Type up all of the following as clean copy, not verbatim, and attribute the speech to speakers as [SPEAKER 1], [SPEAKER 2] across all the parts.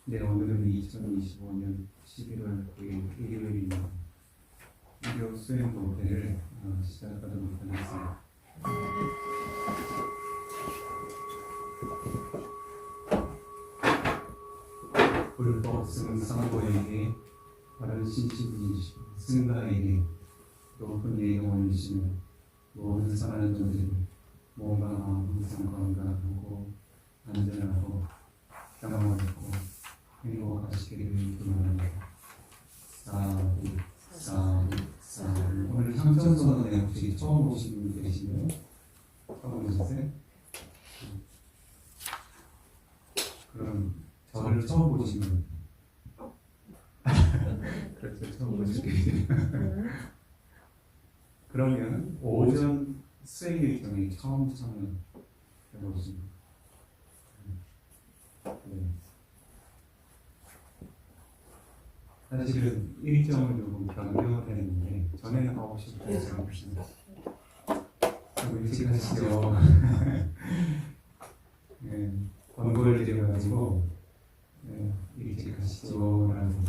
[SPEAKER 1] 네, 오늘은 2025년 11월 9일 일요일입니다. 일요 수행 노래를 시작하도록 하겠습니다. 불법 승상고에게 바른 신심이시고 승가에게 높은 예경을 주시며 모든 선한 존재를 몸과 마음 항상 건강하고 안전하고 평안하고 행복하시기를 기원합니다. 사두 사두 사두. 오늘 향전선언에 혹시 처음 오신 분 계시나요? 처음 오셨어요? 그럼 저를 처음 보신 분? 그렇죠, 처음 보신 분. 그러면 오전 수행 일정에 처음 해보신 분? 네. 사실은 일정을 조금 변경을 했는데 전에는 9시부터 했었습니다. 좀 일찍 하시죠. 네, 권고를 드려가지고 네, 일찍 하시죠 라고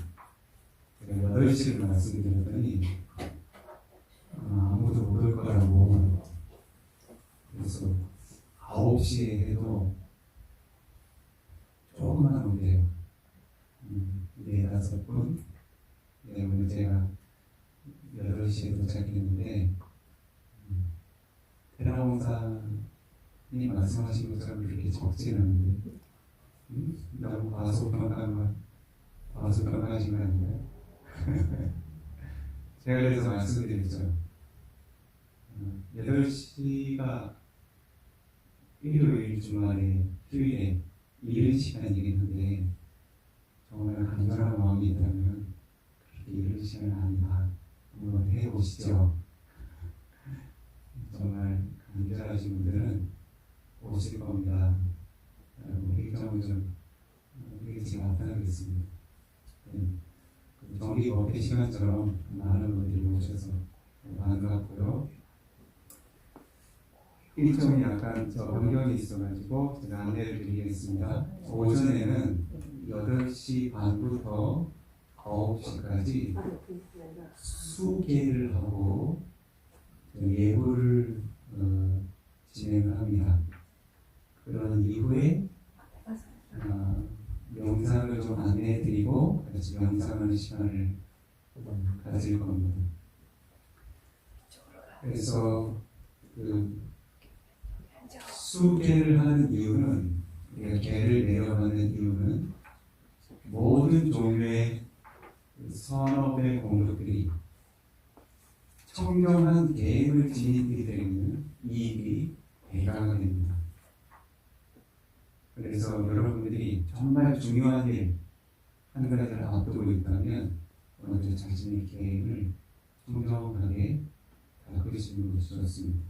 [SPEAKER 1] 제가 8시를 말씀드렸더니 아무도 못 올 거라고. 그래서 9시에 해도 조금만 오게요. 4-5분. 네, 오늘 제가 8시에 도착했는데 테라봉사님 말씀하신 것처럼 그렇게 적지는 않은데 너무 과소평가하신 거 아닌가요? 제가 그래서 말씀드렸죠. 8시가 일요일 주말에 휴일에 이른 시간이긴 한데 정말 간절한 마음이 있다면 그렇게 이른 시간은 아니다. 한번 해보시죠. 정말 간절하신 분들은 오실 겁니다. 일정을 좀 일찍 나타나겠습니다. 정기 법회 시간처럼 많은 분들이 오셔서 반갑고요. 일정이 약간 변경이 있어가지고 제가 안내를 드리겠습니다. 오전에는 8시 반부터 9시까지 수계를 하고 예불을 진행을 합니다. 그런 이후에 명상을 좀 안내해드리고 같이 명상하는 시간을 가질 겁니다. 그래서 수계를 하는 이유는, 우리가 계를 내려가는 이유는 모든 종류의 선업의 공덕들이 청정한 계획을 지니게 되는 이익이 배가가 됩니다. 그래서 여러분들이 정말 중요한 일 한 가지를 앞두고 있다면 먼저 자신의 계획을 청정하게 다그리시는 것이 좋습니다.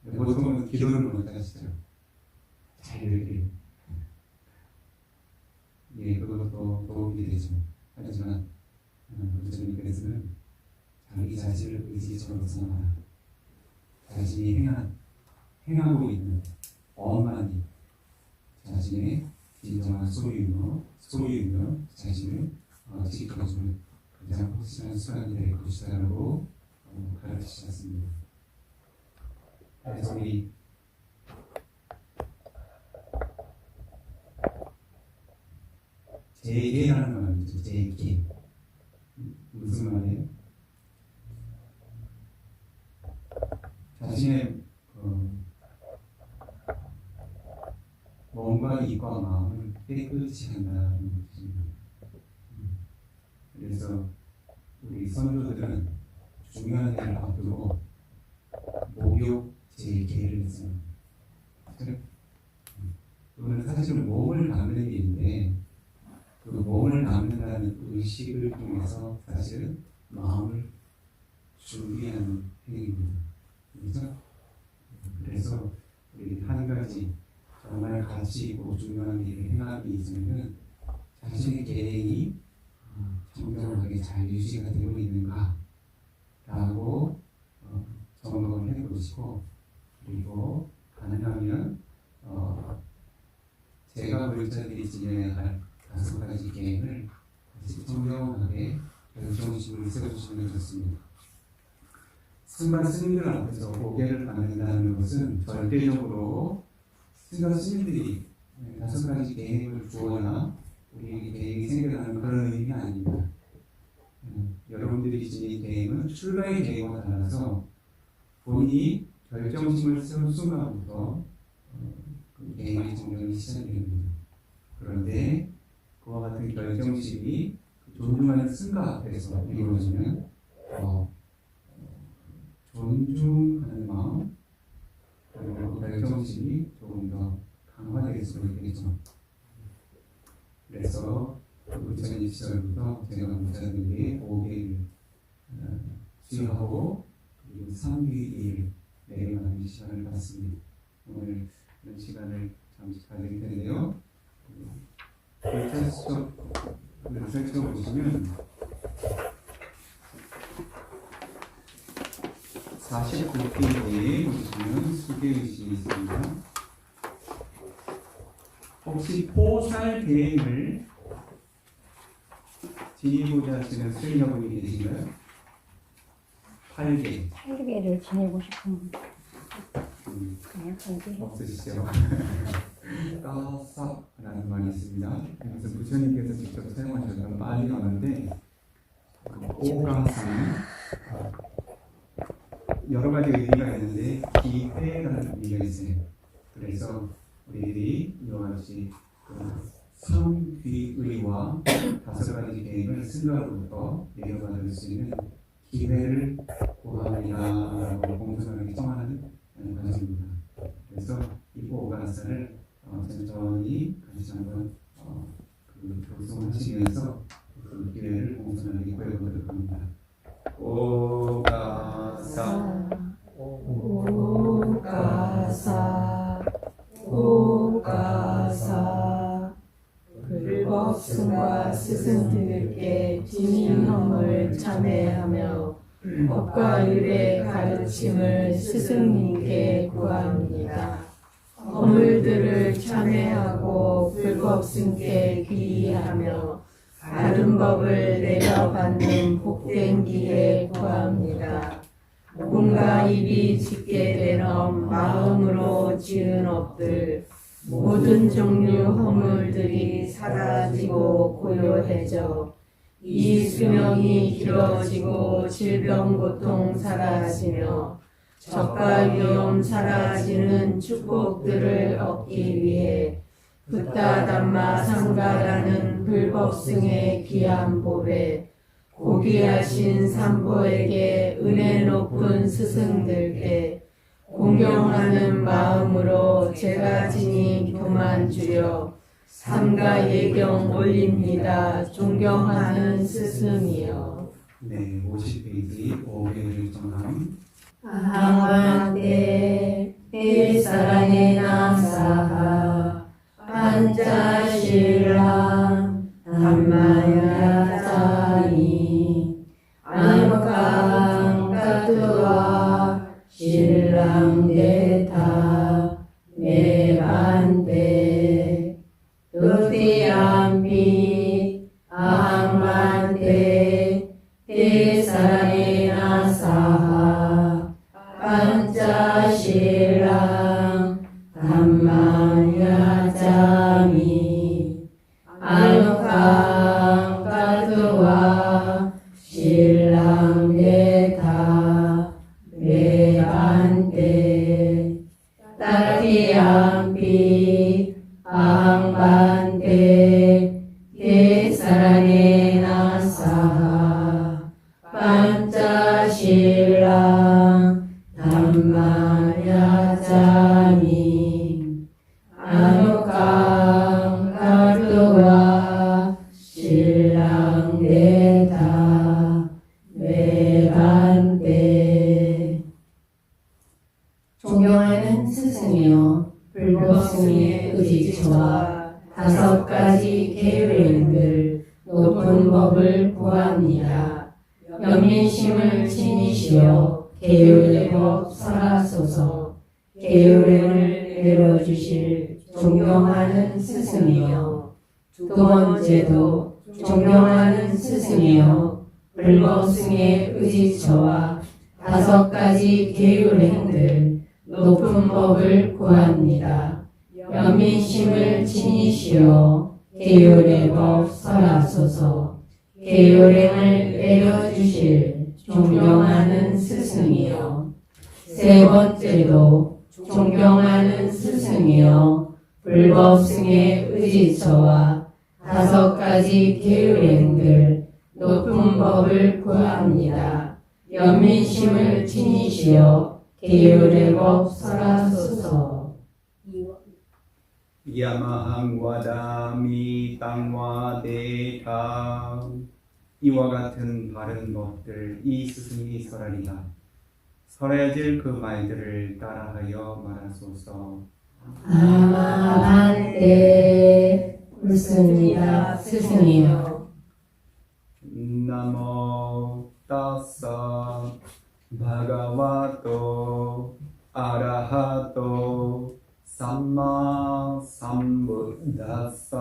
[SPEAKER 1] 보통은 기도를 못 하시죠. 잘 되길. 예, 그것도 도움이 되죠. 하지만 부처님께서는 자기 자신을 의지처럼 삼아라. 자신이 행하고 있는 엄만이 자신의 진정한 소유이며 자신을 지켜주는 가장 확실한 수단이 될 것이다라고 가르치셨습니다. 그래서 우리 제계라는 말이죠. 제계. 무슨 말이에요? 자신의 몸과 입과 마음을 깨끗이 한다는 뜻입니다. 그래서 우리 선조들은 중요한 일을 앞두고 목욕 제계를 했습니다. 그거는 사실 몸을 담는 일인데 그 몸을 담는다는 의식을 통해서 사실은 마음을 준비하는 행위입니다. 그렇죠? 그래서 우리 한 가지 정말 가치 있고 중요한 일을 행하기 이전에는 자신의 계획이 정정하게 잘 유지가 되고 있는가 라고 점검을 해보시고, 그리고 가능하면 제가 불자들이 지내야 할 5가지 계획을 다시 청정하게 결정식으로 세워주시면 좋습니다. 승관 스님들 앞에서 고개를 받는다는 것은 절대적으로 승관 스님들이 5가지 계획을 주거나 우리에게 계획이 생겨나는 그런 의미가 아닙니다. 여러분들이 지닌 계획은 출가의 계획과 달라서 본인이 결정심을 세운 순간부터 그 계획의 정정이 시작이 됩니다. 그런데 그와 같은 결정심이 존중하는 승가 앞에서 이루어지면 존중하는 마음 그리고 결정심이 조금 더 강화될 수가 있겠죠. 그래서 부처님 시절부터 제가 부처님에게 5개를 수여하고 그리고 3위를 내려가는 시간을 갖습니다. 오늘 그런 시간을 잠시 가질 텐데요. 글자를 살펴보시면 49페이지에 보시면 수계의식이 있습니다. 혹시 포살 계획을 지니고자 하시는 수행자분이 계신가요? 8개를
[SPEAKER 2] 지내고 싶은
[SPEAKER 1] 없으시죠? 따삭라는 말이 있습니다. 그래서 부처님께서 직접 사용하셨던 말이 나오는데 오가사는 여러 가지 의미가 있는데 기회라는 의미가 있어요. 그래서 우리들이 이와 같이 삼귀의와 5가지 계획을 승가로부터 내려받을 수 있는 기회를 구합니다라고 공손하게 청하는 것입니다. 그래서 이 오가사를 천천히 같이 한번 독송하시면서 그 기회를 공손하게 구해보도록 합니다. 오가사
[SPEAKER 2] 오가사 오가사 불법승과 스승들께 진인험을 참회하며 법과 율의 가르침을 스승님께 구합니다. 허물들을 참회하고 불법승께 귀의하며 바른 법을 내려받는 복된 기회 구합니다. 몸과 입이 짓게 되는 마음으로 지은 업들 모든 종류 허물들이 사라지고 고요해져 이 수명이 길어지고 질병 고통 사라지며 적과 위험 사라지는 축복들을 얻기 위해 붓다 담마 상가라는 불법승의 귀한 법에 고귀하신 삼보에게 은혜 높은 스승들께 공경하는 마음으로 제가 지니 교만 주려 삼가 예경 올립니다. 존경하는 스승이여.
[SPEAKER 1] 네, 50페이지 5개를 정함.
[SPEAKER 2] 아항한테 일사랑의 나사하 반자실랑 담마야자니 안강 가트와 신랑대타 메반대 뚜띠암비 아항만대 일사랑의 나사하 반자실랑 담마야자니 안강 가트와 신랑대타 메반대 따티암비 아항반대 대사랑의 나사하 반자실랑 담마야자니 안옥강 가르와 신랑대다 외반대. 존경하는 스승이여, 불법승의 의지처와 5가지 계율행들 높은 법을 구합니다. 연민심을 지니시어 계율의 법 설하소서. 계율행을 내려주실 존경하는 스승이요. 두 번째도 존경하는 스승이요. 불법승의 의지처와 5가지 계율행들 높은 법을 구합니다. 연민심을 지니시어 계율의 법 설하소서. 계율행을 내려주실 존경하는 스승이요. 세 번째도 존경하는 스승이요. 불법승의 의지처와 5가지 계율행들 높은 법을 구합니다. 연민심을 지니시어 계율의 법 설하소서.
[SPEAKER 1] 야마항 와다미 땅와 대타. 이와 같은 바른 법들 이 스승이 설하리라. 설해질 그 말들을 따라하여 말하소서.
[SPEAKER 2] 아마반때 옳습니다. 스승이요.
[SPEAKER 1] 나모 따사 바가와토 아라하토 삼마 삼부다사.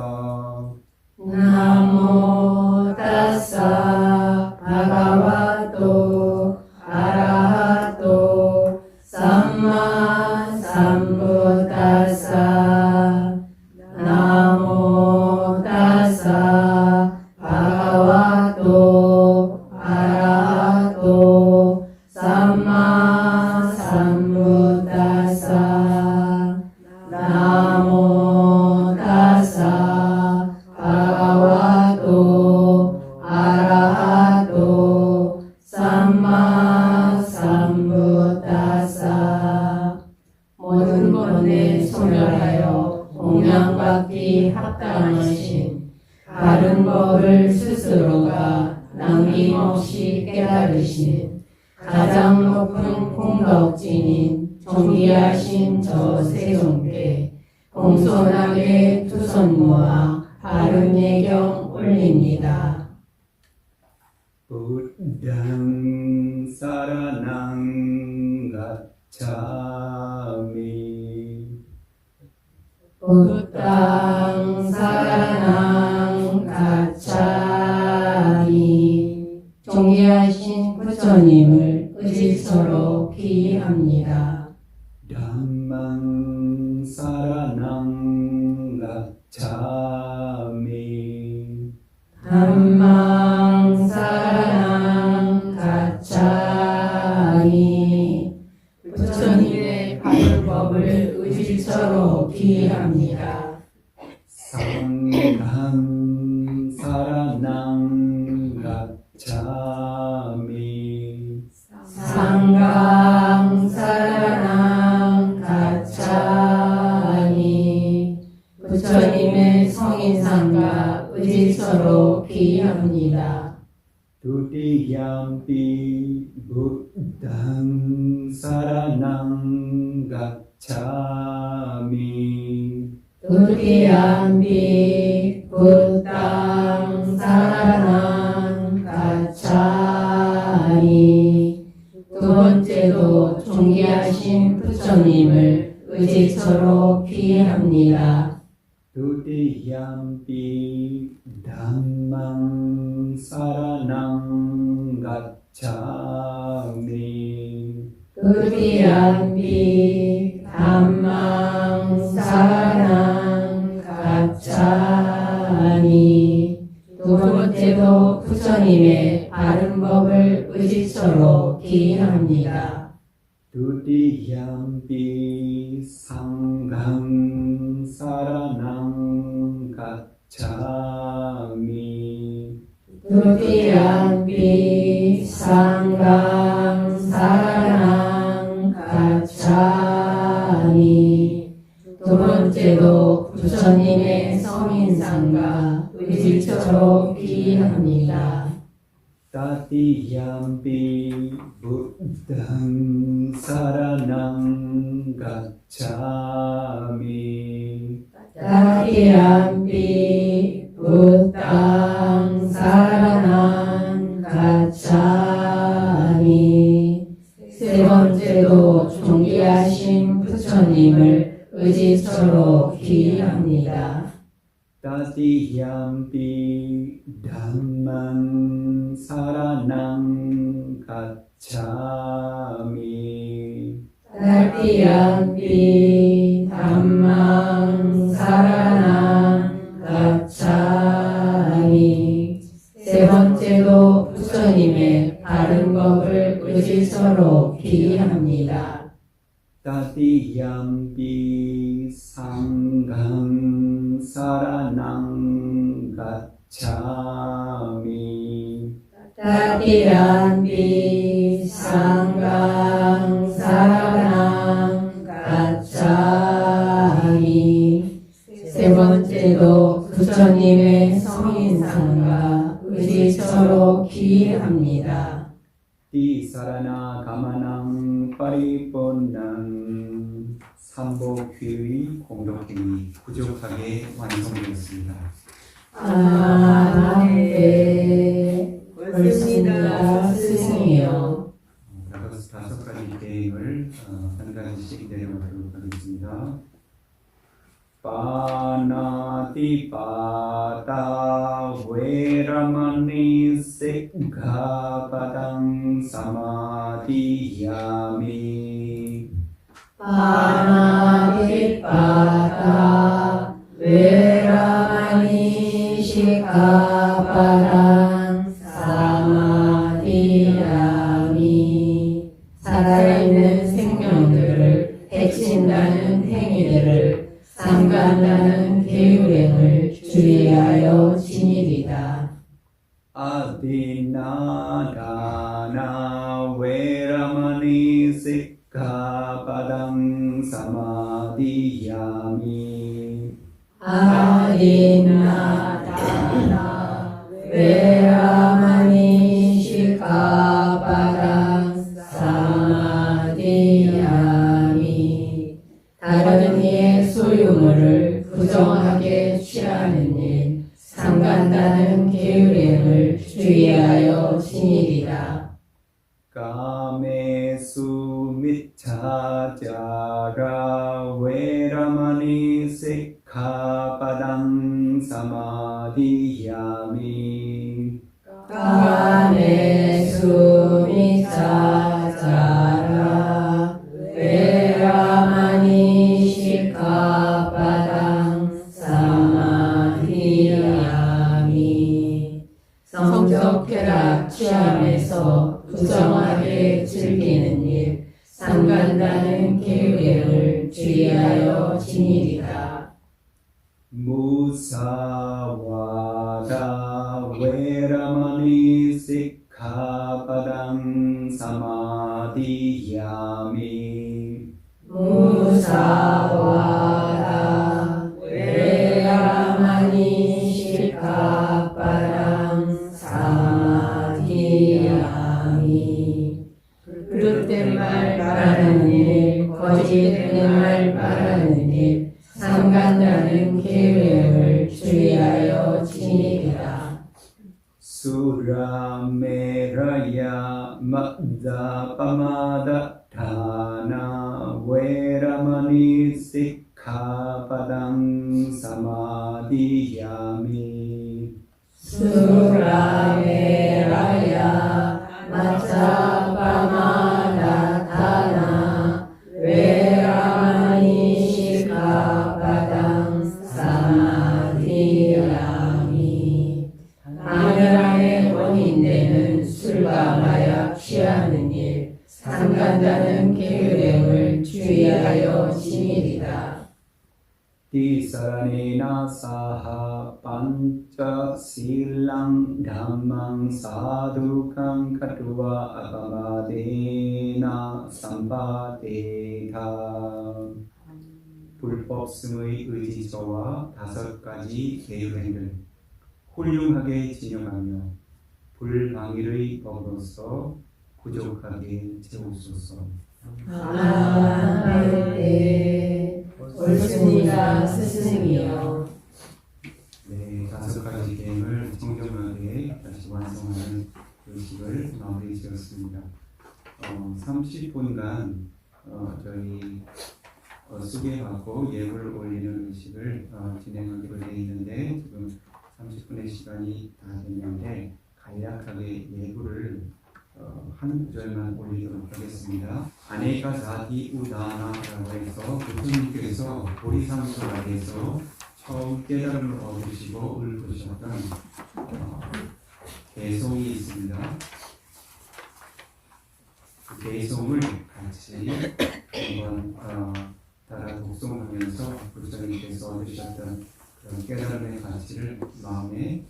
[SPEAKER 2] 나모 따사 바가와토 아라하토 삼마 삼부다사. 나모 따사 바가와토 아라하토 삼마 삼부다사. 나모 따사 바가와토 아라하토 삼마 삼부다사. 모든 번뇌 소멸하여 공양받기 합당하신 바른 법을 스스로가 남김없이 깨달으신 가장 높은 공덕진인 존귀하신 저 세종께 공손하게 두 손 모아 바른 예경 올립니다.
[SPEAKER 1] 부ddhaṃ 사라나ṃ 가ච්ඡා미.
[SPEAKER 2] 부ddhaṃ 사라나ṃ 가ච්ඡ아미. 존귀하신 부처님을 의지서로 피합니다.
[SPEAKER 1] 담망 사라나ṃ 가ච්ඡා미.
[SPEAKER 2] 담망 사라나ṃ 가ච්ඡ아미. 부처님의 바울법을 의지서로 피합니다.
[SPEAKER 1] 상ඝං 사라나ṃ 가ච්ඡා미.
[SPEAKER 2] 상강 사라나ṃ 가ච්ඡ아미. 부처님의 성인상과 의지서로 피합니다.
[SPEAKER 1] 두티얌피 부ddhaṃ 사라나ṃ 가ච්ඡා미.
[SPEAKER 2] 두티얌피 부ddhaṃ 사라나ṃ 가ච්ඡ아미. 두 번째도 존귀하신 부처님을 의지서로 피합니다.
[SPEAKER 1] 두티얌피 담망 사라나ṃ 가ච්ඡා미.
[SPEAKER 2] 두티얌피 담망 사라나ṃ 가ච්ඡ아미. 두 번째도 부처님의 바른 법을 의지서로 피합니다.
[SPEAKER 1] 두티얌피 상ඝං 사라나ṃ 가ච්ඡා미.
[SPEAKER 2] 두티얌피 상강 사라나ṃ 가ච්ඡ아미. 두 번째도 부처님의 성인상과 의지서로 피합니다.
[SPEAKER 1] 따티얌피 부ddhaṃ 사라나ṃ 가ච්ඡ아미.
[SPEAKER 2] 따티얌피 부ddhaṃ 사라나ṃ 가ච්ඡ아미. 세 번째도 존귀하신 부처님을 의지처로 기합니다.
[SPEAKER 1] 따디얌피 담만 사라낭 가차미
[SPEAKER 2] 따디얌피 담망 사라낭 가차미. 세 번째로 부처님의 바른 법을 의지처로 기합니다.
[SPEAKER 1] 따디얌피 상강 사라낭 가차미
[SPEAKER 2] 따디얌피 상강 사라낭 가차미. 세 번째로 부처님의 성인상과 의지처로 기합니다.
[SPEAKER 1] 디사라나 가마낭 파리본낭 삼복휘의 공덕행위 부족하게 완성되었습니다.
[SPEAKER 2] 네, 옳습니다, 스승이요.
[SPEAKER 1] 다섯 가지 계획을 한 가지씩 내려가도록 하겠습니다. 파나티파타 웨라마니 시ක්ඛා빠당 사마디야미
[SPEAKER 2] 파나티파타 웨라마니 시ක්ඛ아빠당 사마디야미. 살아있는 생명들을 해친다는 행위들을 삼간다는 계율행을 주의하여 지니리다.
[SPEAKER 1] 아디나다나 웨라마니 시ක්ඛ아빠당 사마디야미
[SPEAKER 2] 아디나다나 웨라마니 시ක්ඛ아빠당 사마디야미. 다른 이의 소유물을 부정하게 취하는 일, 삼간다는 계율행을 주의하여 지니리다.
[SPEAKER 1] 까메수 미차자라 웨라마니 시ක්ඛ아빠당 사마디야미
[SPEAKER 2] 까메수 미차자라 웨라마니 시ක්ඛ아빠당 사마디야미. 성적 쾌락 취함에서 부정하게 즐기는 일, 삼간다는 계율행을 주의하여 지니리다.
[SPEAKER 1] 무사와다 웨라마니 시ක්ඛ아빠당 사마디야미
[SPEAKER 2] 무사와라 웨라마니 시ක්ඛ아빠당 사마디야미. 그릇된 말 말하는 일, 거짓된 말 말하는 일, 삼간다는 계율행을 주의하여 지니리다.
[SPEAKER 1] 수라메라야 마다파마다타나 웨라마니 시ක්ඛ아빠당 사마디야미
[SPEAKER 2] 수라메라야 마차파마다타나 웨라마니 시ක්ඛ아빠당 사마디야미. 방해의 원인되는 술과 마약 취하는 일, 삼간다는 계율행을 주의하여 지니리다.
[SPEAKER 1] 디사라네나 사하 판차 실랑 담망 사두캉 카투와 아바마데나 삼바데타. 불법승의 의지서와 다섯 가지 계율행을 훌륭하게 진영하며 불방일의 법으로서 부족하게 채우소서.
[SPEAKER 2] 네, 옳습니다, 스승이요.
[SPEAKER 1] 네, 다섯 가지 계획을 청정하게 다시 완성하는 의식을 마무리 지었습니다. 30분간 저희 소개하고 예물을 올리는 의식을 진행하기로 되어 있는데 지금 30분의 시간이 다 됐는데 간략하게 예물을 한 구절만 올리도록 하겠습니다. 아네가 자디 우다나라고 해서 부처님께서 보리상수 아래에서 처음 깨달음을 얻으시고 읊으셨던 개송이 있습니다. 그 개송을 같이 한번 따라 독송하면서 부처님께서 얻으셨던 그런 깨달음의 가치를 마음에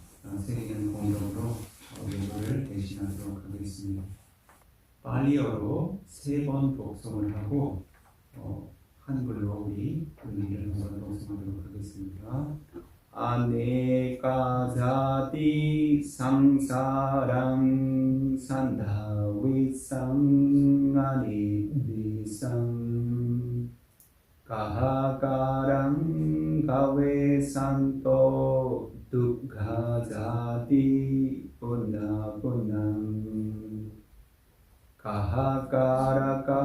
[SPEAKER 1] 새기는 공덕으로 예물을 대신하도록 하겠습니다. 발리어로 3번 독송을 하고 한글로 우리 의미를 한번 독송하도록 하겠습니다. 아네가 자티 상사랑 산다위상 아니비상 가하가랑 가웨산토 두가자디 punnapunam kahakaraka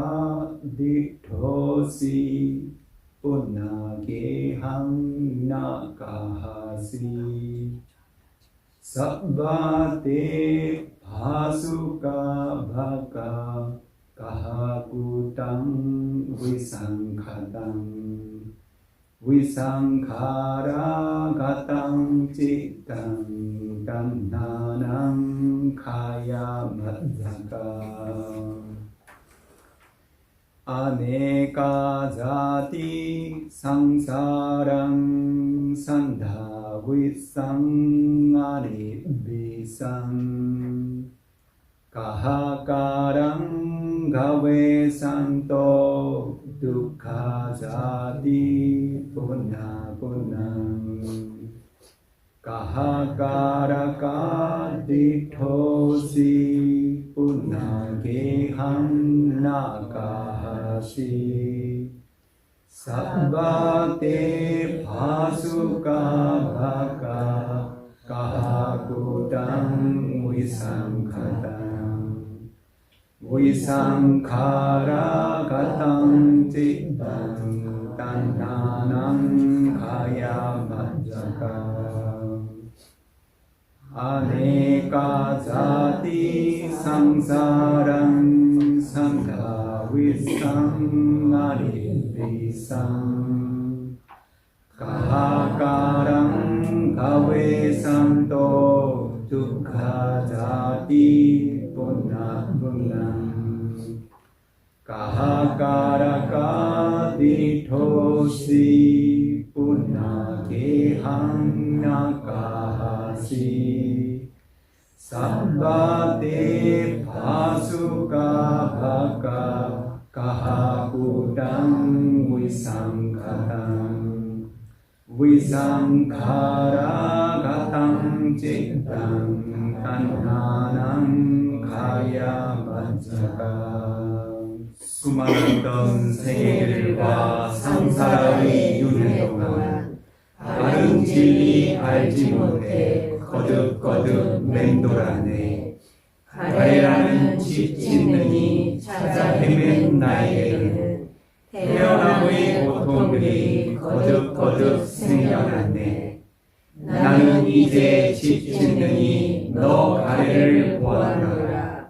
[SPEAKER 1] dithosi punnagehang nakahasi sabbate bhasuka bhaka kahakutang visankhatang visankhara gatang citang tanhanang kaya madhaka aneka jati sangsarang sandha visang anibisang kahakarang gawe santo dukkha jati punna punnam kahakaraka dithosi punna gehang nakahasi sabbate bhasuka bhaka kahakutang visankhatang visankhara gatang cittang tanhanang kaya majjaka aneka jati sangsarang sandha visang anibisang kahakarang gawe santo dukkha jati punna punnam kahakaraka dithosi punna gehang nakahasi sabbate bhasuka bhaka kahakutang visankhatang visankhara gatang cittang tanhanang kaya majjaka 수많은 세계들과 상사의 윤회 동안 바른 진리 알지 못해 거듭거듭 맹돌았네. 가래라는 지치는 이 찾아 헤맨 나에게는 태어남의 고통들이 거듭거듭 생겨났네. 나는 이제 지치는 이 너 가래를 보았노라.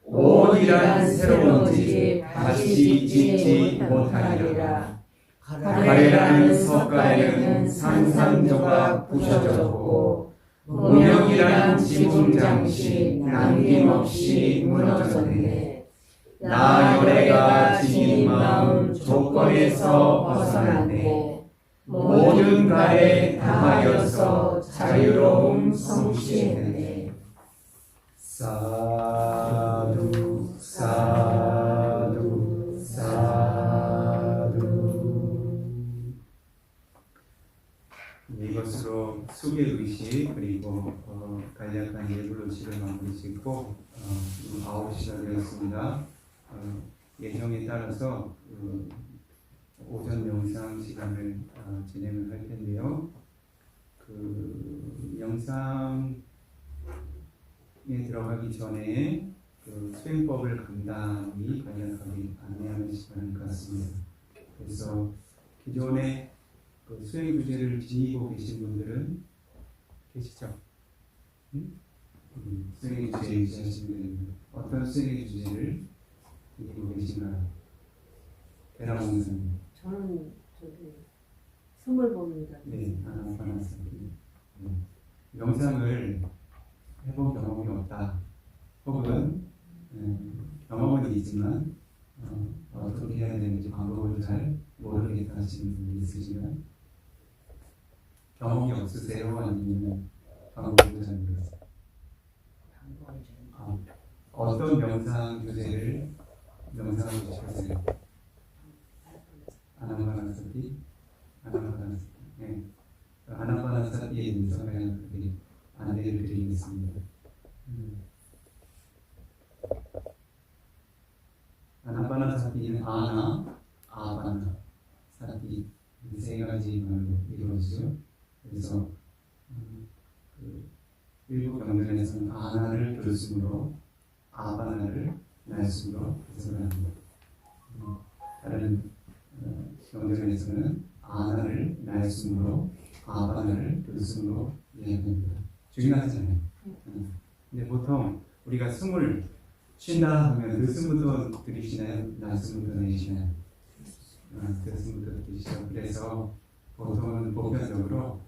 [SPEAKER 1] 오이란 새로운 집 다시 짓지 못하리라. 가래라는 석가래는 산산조각 부셔졌고 무명이란 지붕장식 남김없이 무너졌네. 나 열애가 지닌 마음 조건에서 벗어났네. 모든 가래 다하여서 자유로움 성취했네. 사두 사두 사두. 이것으로 수계 의식 그리고 간략한 예불 의식을 마무리 짓고 9시가 되었습니다. 예정에 따라서 오전 명상 시간을 진행을 할 텐데요. 그 영상에 들어가기 전에 그 수행법을 간단히 간략하게 안내하는 시간인 것 같습니다. 그래서 기존의 그 수행 주제를 지니고 계신 분들은 계시죠? 응? 수행의 주제 유지하시는 분들 어떤 수행의 주제를 지니고 계신가요? 배라봉 선생님.
[SPEAKER 2] 저는 스물 봅니다.
[SPEAKER 1] 네, 아나파나스티. 명상을 해본 경험이 없다. 혹은 경험은 있지만 어떻게 해야 되는지 방법을 잘 모르겠다 하시는 분이 있으시면 경험이 없으세요? 아니면 방법을 잘 모르세요? 어떤 명상 주제를 명상하고 싶으세요? 아나파나스티? 아나파나스티. 네. 아나파나스티에 대해서 그냥 안내를 드리겠습니다. 아나파나스티는 아나, 아바나, 사티 세 가지로 이루어지죠. 그래서 그 일부 경전에서는 아나를 들숨으로 아바나를 날숨으로 해석을 합니다. 다른 경전에서는 아나를 날숨으로 아바나를 들숨으로 이야기합니다. 중요하잖아요. 근데 보통 우리가 숨을 쉰다 하면 들숨부터 들이시나요? 날숨부터 내쉬나요? 들숨부터 들이시죠. 그래서 보통은 보편적으로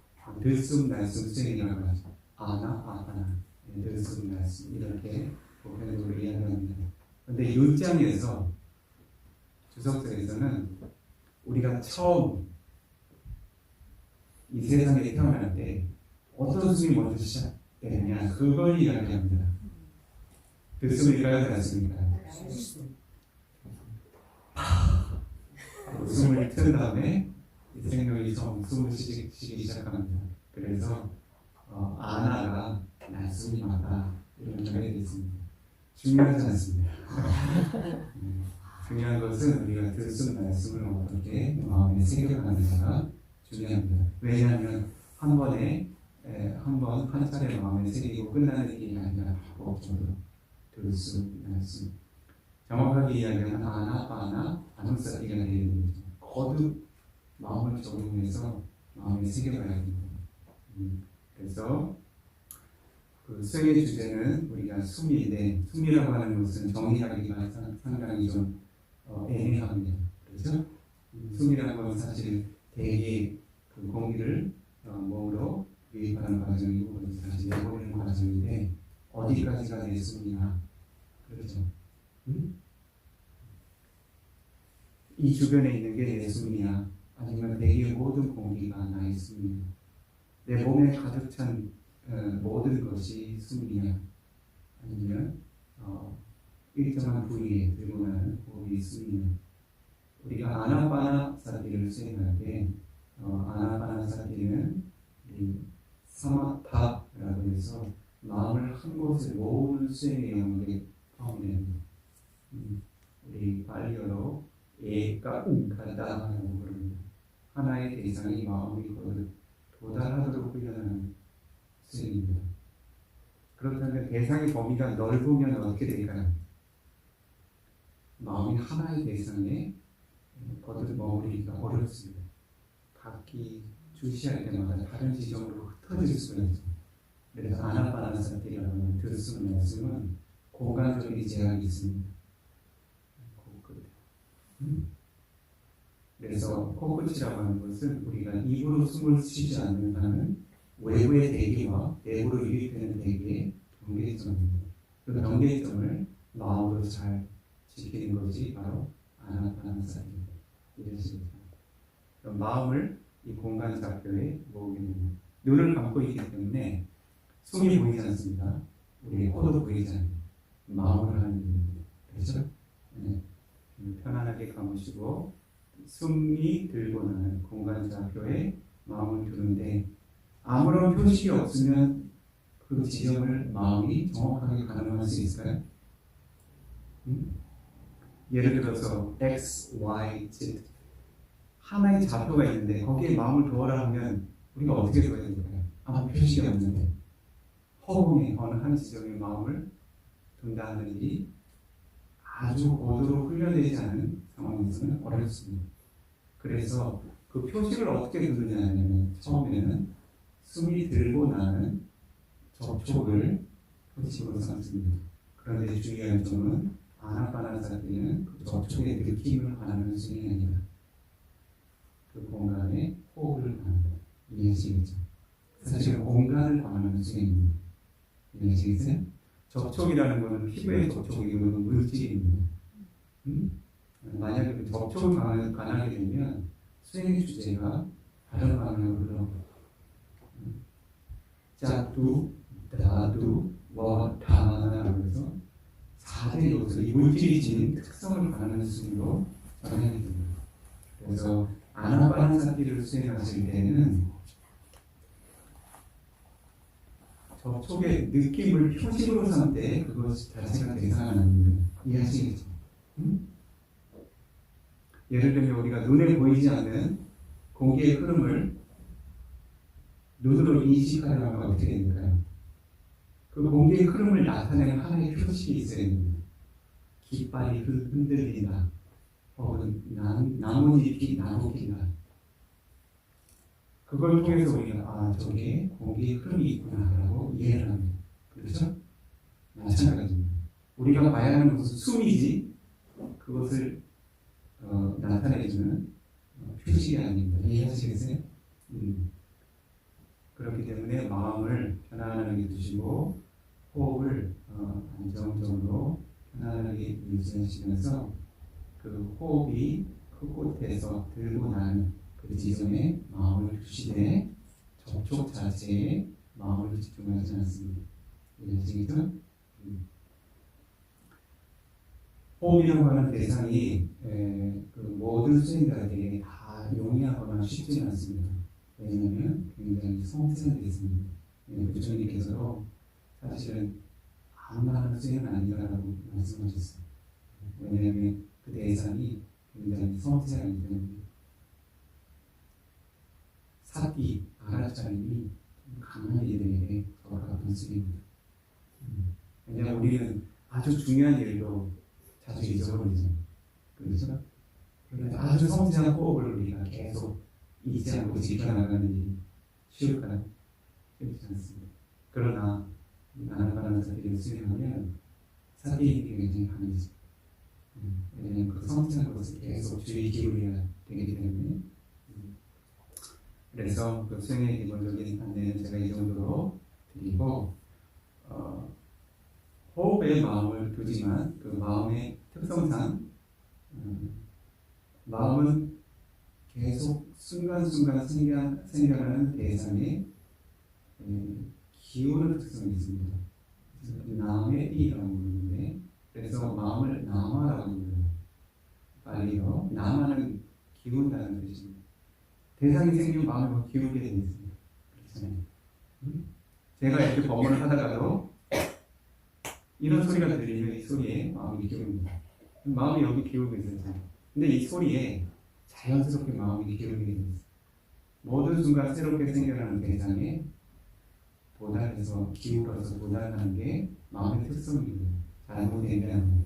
[SPEAKER 1] 들숨, 날숨 수행이라고 하죠. 아나, 아바나, 들숨, 날숨 이렇게 보편적으로 이야기합니다. 근데 이 입장에서 주석서에서는 우리가 처음 이 세상에 태어날 때 어떤 숨이 먼저 시작되느냐 그걸 이야기합니다. 들숨일까요? 날숨일까요? 숨을 튼 다음에 생명이 숨을 쉬기 시작합니다. 그래서 아나가 날숨이 맞다 이런 말이 됐습니다. 중요하지 않습니다. 중요한 것은 우리가 들숨 날숨을 어떻게 마음에 새겨가는가가 중요합니다. 왜냐하면 한 번에 한 차례 마음에 새기고 끝나는 일이 아니라 반복적으로 들숨 날숨 정확하게 이야기하면 아나 바나 아누사티가 되는 거죠. 거듭 마음을 적용해서 마음에 새겨가야 됩니다. 그래서 그 수행의 주제는 우리가 숨인데 숨이라고 하는 것은 정의하기가 상당히 좀 애매합니다. 그렇죠? 숨이라는 건 사실 대기 그 공기를 몸으로 유입하는 과정이고 사실 내보내는 과정인데 어디까지가 내 숨이냐 그렇죠? 이 주변에 있는 게 내 숨이냐 아니면 대기의 모든 공기가 나의 숨이냐 내 몸에 가득 찬 모든 것이 숨이냐 아니면 일정한 부위에 들고 나는 호흡이 숨이냐 우리가 아나파나사티를 수행할 때 아나파나사티는 사마타라고 해서 마음을 한 곳에 모으는 수행의 영역에 포함이 됩니다. 우리 발리어로 에까운가다라고 부릅니다. 하나의 대상이 마음이 도달하도록 훈련하는 수행입니다. 그렇다면 대상의 범위가 넓으면 어떻게 될까요? 마음이 하나의 대상에 거듭 머무르기가 어렵습니다. 각기 주시할 때마다 다른 지점으로 흩어질 수가 있죠. 그래서 아나파나사티라고 하는 들숨 말씀은 공간적인 제약이 있습니다. 그래서 코끝이라고 하는 것은 우리가 입으로 숨을 쉬지 않는 한은 외부의 대기와 내부로 유입되는 대기의 경계점입니다. 그 경계점을 마음으로 잘 지키는 것이 바로 아나파나사티입니다. 이해하시겠죠? 그럼 마음을 이 공간 좌표에 모으게 됩니다. 눈을 감고 있기 때문에 숨이 보이지 않습니다. 우리의 코도 보이지 않습니다. 마음으로 하는 일입니다. 그렇죠? 네. 편안하게 감으시고 숨이 들고 나는 공간 좌표에 마음을 두는데 아무런 표식이 없으면 그 지점을 마음이 정확하게 가늠할 수 있을까요? 예를 들어서 X, Y, Z 하나의 좌표가 있는데 거기에 마음을 두어라 하면 우리가 어떻게 두어야 될까요? 아무 표식이 없는데 허공에 어느 한 지점에 마음을 둔다 하는 일이 아주 고도로 훈련되지 않은 상황에서는 어렵습니다. 그래서 그 그 표식을 어떻게 두느냐면 처음에는 숨이 들고 나는 접촉을 표식으로 삼습니다. 그런데 중요한 점은 아나파나사티는 그 접촉의 느낌을 반하는 수행이 아니라 그 공간에 호흡을 반한다. 이해하시겠죠? 사실은 공간을 반하는 수행입니다. 이해하시겠어요? 접촉이라는 것은 피부의 접촉이고 물질입니다. 만약에 그 접촉을 반하게 되면 수행의 주제가 다른 방향으로 흘러갑니다. 짜두, 다두, 와다나라고 해서 4대 요소, 이 물질이 지닌 특성을 반하는 수행으로 전환이 됩니다. 그래서 아나파나사티를 수행하실 때는 접촉의 느낌을 표식으로 삼되 그것 자체가 대상은 아닙니다. 이해하시겠죠? 예를 들면 우리가 눈에 보이지 않는 공기의 흐름을 눈으로 인식하려면 어떻게 됩니까? 그 공기의 흐름을 나타내는 하나의 표식이 있어야 됩니다. 깃발이 흔들린다. 혹은 나뭇잎이 나부긴다. 그걸 통해서 우리가 저게 공기의 흐름이 있구나라고 이해를 합니다. 그렇죠? 마찬가지입니다. 우리가 봐야 하는 것은 숨이지 그것을 나타내주는 표식이 아닙니다. 이해하시겠어요? 그렇기 때문에 마음을 편안하게 두시고 호흡을 안정적으로 편안하게 유지하시면서 그 호흡이 코끝에서 들고 나는 그 지점에 마음을 두시되 접촉 자체에 마음을 집중하지 않습니다. 이해하시겠죠? 호흡이라고 하는 대상이 그 모든 수행자에게 다 용이하거나 쉽지는 않습니다. 왜냐하면 굉장히 섬세한 대상입니다. 부처님께서도 사실은 아무나 하는 수행은 아니다라고 말씀하셨어요. 왜냐하면 그 대상이 굉장히 섬세하기 때문에 사띠, 아라차림이 강한 이들에게 적합한 수행입니다. 왜냐하면 우리는 아주 중요한 일도 자주 잊어버리죠. 그렇죠? 그런데 아주 섬세한 호흡을 우리가 계속 잊지 않고 지켜나가는 일이 쉬울까요? 쉽지 않습니다. 그러나 아나파나사티를 수행하면 사비인이 굉장히 강해지죠. 왜냐하면 그 섬세한 것을 계속 주의 기울여야 되기 때문에. 그래서 그 수행의 기본적인 안내는 제가 이 정도로 드리고 호흡에 마음을 두지만 그 마음의 특성상 마음은 계속 순간순간 생겨나는 대상에 기우는 특성이 있습니다. 그래서 남의 띠라고 부르는데 그래서 마음을 남아라고 불러요. 빨리요. 남아는 기운다는 뜻입니다. 대상이 생기면 마음을 기울게 되어 있습니다. 그렇잖아요. 제가 이렇게 법문을 하다가도 이런 소리가 들리면 이 소리에 마음이 기울입니다. 마음이 여기 기울고 있었잖아요. 근데 이 소리에 자연스럽게 마음이 기울게 되어 있어요. 모든 순간 새롭게 생겨나는 대상에 도달해서 기울어서 도달하는 게 마음의 특성입니다. 잘못되면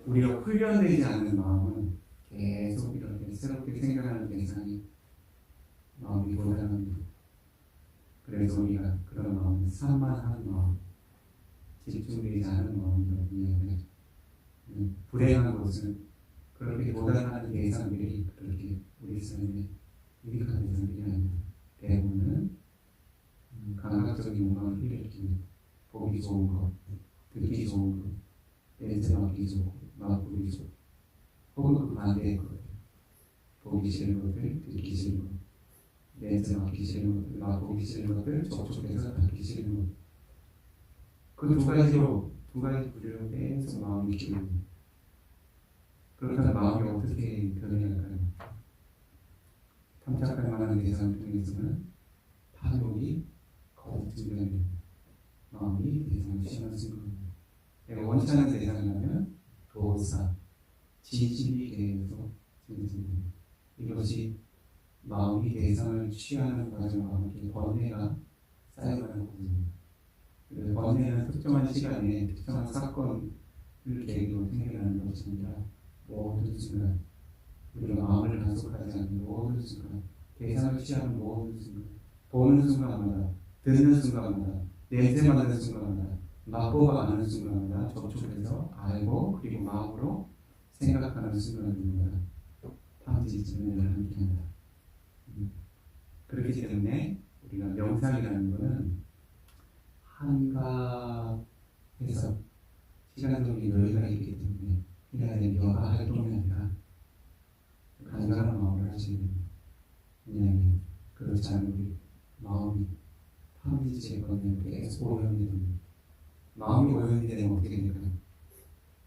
[SPEAKER 1] 우리가 훈련되지 않는 마음은 계속 이렇게 새롭게 생겨나는 대상에 마음이 도달합니다. 그래서 우리가 그런 마음을 산만한 마음, 집중되지 않은 마음이라고 이야기하죠. 불행한 것은 그렇게 도달하는 대상들이 그렇게 우리 삶에 유익한 대상들이 아닙니다. 대부분은 감각적인 영광을 일으키는 보기 좋은 것, 듣기 좋은 것, 냄새 맡기 좋고, 맛보기 좋고, 혹은 그 반대의 것, 보기 싫은 것들, 듣기 싫은 것, 냄새 맡기 싫은 것들, 맛보기 싫은 것들, 접촉해서 갖기 싫은 것. 그 두 가지 부류로 계속 마음이 기울입니다. 그렇다면 마음이 어떻게 변해갈까요? 탐착할 만한 대상을 통해서는 파독이 거듭 증가됩니다. 마음이 대상을 시험할 수 있는 겁니다. 내가 원치 않은 대상이라면 도사, 진심이 대해서 증진됩니다. 이것이 마음이 대상을 취하는 과정과 함께 번뇌가 쌓여가는 과정입니다. 번뇌는 특정한 시간에 특정한 사건을 계기로 생겨나는 것이 아니라 모든 순간 우리가 마음을 단속하지 않는 모든 순간, 대상을 취하는 모든 순간, 보는 순간마다, 듣는 순간마다, 냄새 맡는 순간마다, 맛보가 아는 순간마다 접촉해서 알고 그리고 마음으로 생각하는 순간입니다. 탐지지면을 함께한다. 그렇기 때문에 우리가 명상이라는 것은 한가해서 시간적인 여유가 있기 때문에 해야 되는 여가 활동이 아니라 간절한 마음을 하시는 겁니다. 왜냐하면 그렇지 않으면 우리 마음이 탐지지의 번뇌로 계속 오염이 됩니다. 마음이 오염이 되면 어떻게 될까요?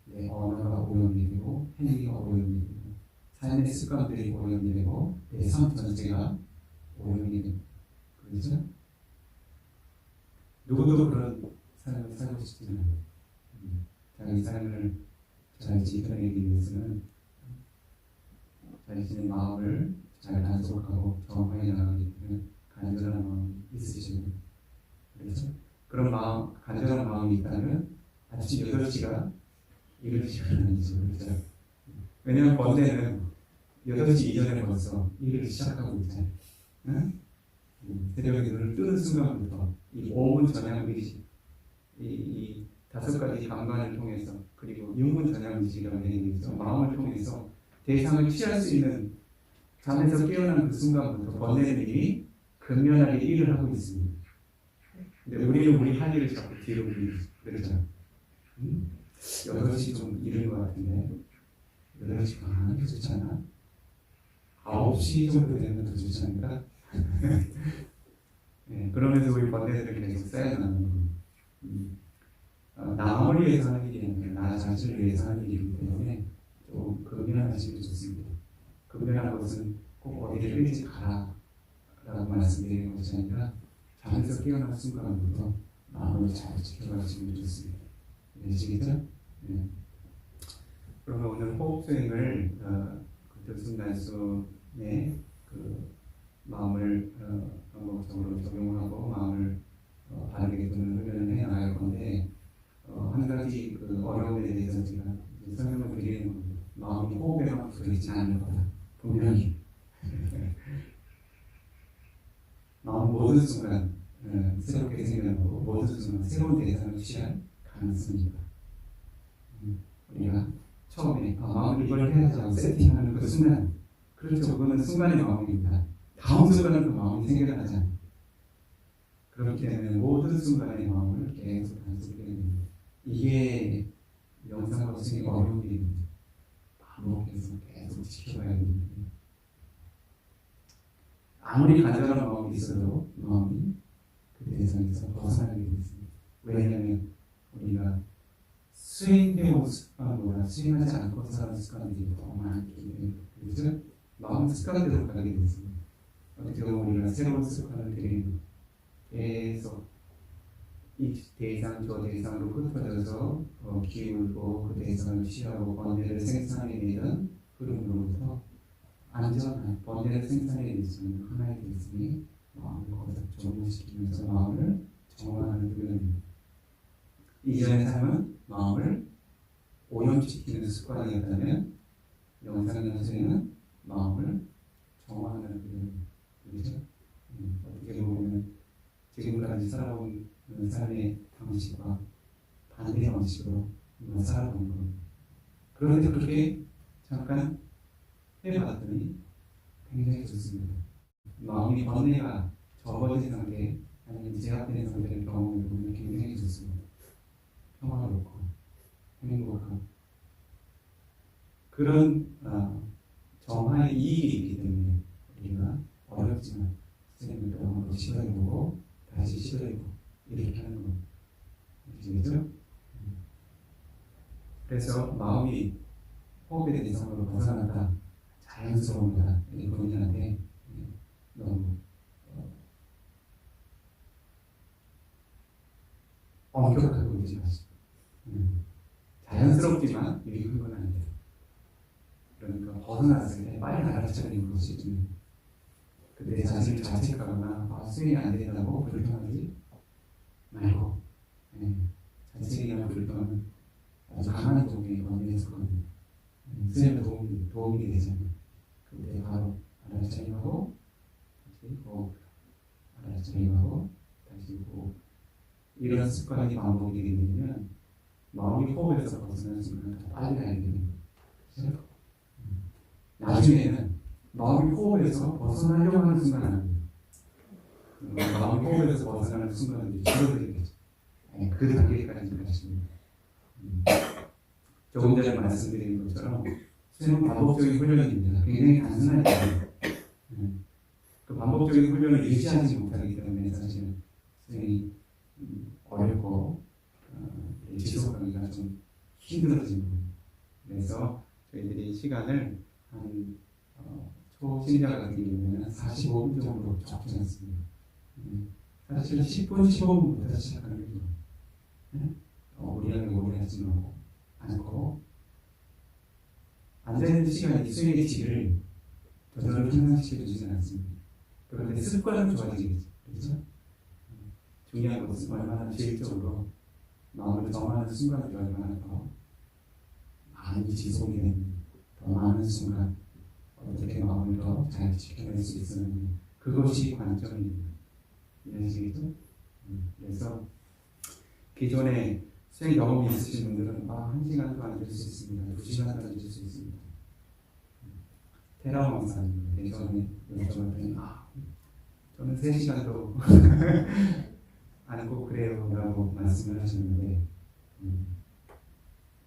[SPEAKER 1] 내 언어가 오염이 되고 행위가 오염이 되고 삶의 습관들이 오염이 되고 내 삶 전체가 오염이 됩니다. 그렇죠? 누구도 그런 삶을 살고 싶지는 않아요. 자기 삶을 잘 지켜내기 위해서는 자신의 마음을 잘 단속하고 정화해 나가기 때문에 간절한 마음이 있으셔야 됩니다. 그래서 그런 마음, 간절한 마음이 있다면 아침 8시가 이를 시간은 아니죠. 그렇죠? 왜냐하면 번뇌는 8시 이전에 벌써 일을 시작하고 있잖아요. 응? 새벽에 눈을 뜨는 순간부터 이 5분 전향의식, 이 5가지 감관을 통해서 그리고 6분 전향의식이라고 얘기해서 마음을 통해서 대상을 취할 수 있는 잠에서 깨어난 그 순간부터 번뇌는 이미 근면하게 일을 하고 있습니다. 근데 우리는 우리 할 일을 자꾸 뒤로 그러잖아요. 8시 좀 이른 것 같은데 8시 반 좋지 않아? 9시 정도 되면 더 좋지 않을까? 네, 그러면서 우리 번뇌들이 계속 쌓여나가는 겁니다. 남을 위해서 하는 일이 아니라 나 자신을 위해서 하는 일이기 때문에 좀 근면하시면 좋습니다. 근면한 것은 꼭 어디를 일찍 가라 라고 말씀드리는 것이 아니라 잠에서 깨어난 순간부터 마음을 잘 지켜가시면 좋습니다. 아시겠죠? 네. 그러면 오늘 호흡 수행을 그 들숨날숨의 그 마음을 반복적으로 적용하고 마음을 바르게 두는 훈련을 해 나갈 건데 한 가지 그 어려움에 대해서 제가 설명을 드리는 겁니다. 마음이 호흡에만 붙어있지 않을 거다. 분명히 마음 모든 순간 새롭게 생겨나고 모든 순간 새로운 대상을 취할 가능성이 있다. 우리가 처음에 마음을 이걸 해야지 하고 세팅하는 그 순간, 그렇죠. 그거는 순간의 마음입니다. 다음 순간은 그 마음이 생겨나지 않아요. 그렇기 때문에 모든 순간의 마음을 계속 단속해야 됩니다. 이게 명상 과정이 어려운 일입니다. 반복해서 계속 지켜봐야 됩니다. 아무리 간절한 마음이 있어도 마음이 그 대상에서 벗어나게 되겠습니다. 왜냐하면 우리가 수행해온 습관보다 수행하지 않고 사는 습관들이 더 많기 때문에 그래서 마음 습관대로 가게 되겠습니다. 어떻게 보면 우리가 새로운 습관을 들이는 계속 이 대상 저 대상으로 흩어져서 기울고 그 대상을 취하고 번뇌를 생산해내는 흐름으로부터 안전한 번뇌를 생산해낼 수 있는 하나의 대상이 마음을 거기서 적용시키면서 마음을 정화하는 훈련입니다. 이전의 삶은 마음을 오염시키는 습관이었다면 명상이나 수행은 마음을 정화하는 훈련입니다. 그렇죠? 어떻게 보면 지금까지 살아온 삶의 방식과 반대 방식으로 살아온 겁니다. 그런데 그렇게 잠깐 해봤더니 굉장히 좋습니다. 마음이 번뇌가 접어진 상태 아니면 제압된 상태를 경험해보면 굉장히 좋습니다. 평화롭고 행복하고 그런 정화의 이익이 있기 때문에 우리가 어렵지만 선생님을 또 한번 시도해보고 다시 시도해보고 이렇게 하는 겁니다. 아시겠죠? 그래서 마음이 호흡의 대상으로 벗어난다, 자연스러운다, 본인한테 너무 엄격하게 보지 마시고 자연스럽지만 유익한 건 아니다. 그러니까 벗어났을 때 빨리 알아차리는 것이 중요해요. 그때 자신을 자책하거나 수행이 안 된다고 불평하지 말고 자책이나 불평은 아주 강한 종류의 번뇌의 습관입니다. 수행에 도움이 되잖아요. 그때 바로 알아차림하고 다시 호흡, 알아차림하고 다시 호흡. 이런 습관이 반복이 되게 되면 마음이 호흡에서 벗어나는 순간 더 빨리 알게 됩니다. 그렇죠? 나중에는 마음이 호흡에서 벗어나려고 하는 순간은 마음이 호흡에서 벗어나는 순간은 줄어들겠죠. 그 단계까지 가십니다. 조금 전에 말씀드린 것처럼 수행은 반복적인 훈련입니다. 굉장히 단순한 일이에요. 그 반복적인 훈련을 유지하지 못하기 때문에 사실은 수행이 어렵고 지속하기가 좀 힘들어집니다. 그래서 저희들이 시간을 한 초신자 같은 경우에는 45분 정도 적지 않습니다. 사실 10분, 15분부터 시작하는 게 좋아요. 우리는 오래 하지 않고 앉아있는 시간이 수행의 질을 저절로 향상시켜주지는 않습니다. 그런데 습관은 좋아지겠죠. 그렇죠? 중요한 것은 얼마나 질적으로 마음을 정하는 순간이 얼마나 더 많이 지속이 되는 더 많은 순간 어떻게 마음을 더 잘 지켜낼 수 있었는지 그것이 관점입니다. 이해하시겠죠? 그래서 기존에 수행 경험이 있으신 분들은 1시간도 앉을 수 있습니다. 2시간도 앉을 수 있습니다. 테라 왕사님 예전에 여쭤봤더니 저는 3시간도 앉고 그래요 라고 말씀을 하셨는데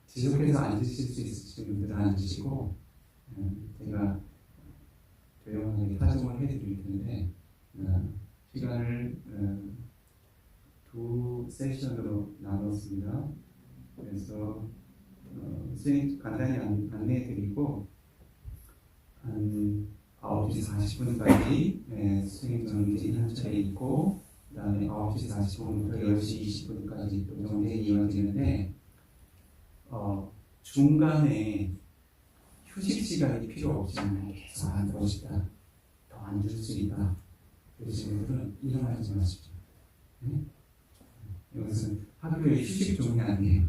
[SPEAKER 1] 지속해서 앉으실 수 있으신 분들은 앉으시고 제가 조용하게 타종을 해드릴 텐데 시간을 두 세션으로 나눴습니다. 그래서 수행 간단히 안내해드리고 한 9시 40분까지 수행 정지 한 차례 있고 그 다음에 9시 40분부터 10시 20분까지 또 정지에 이어지는데 중간에 휴식 시간이 필요 없지만 계속 앉고 싶다, 더 앉을 수 있다 그러시는 분들은 일어나지 마십시오. 이것은 학교의 휴식 종이 아니에요.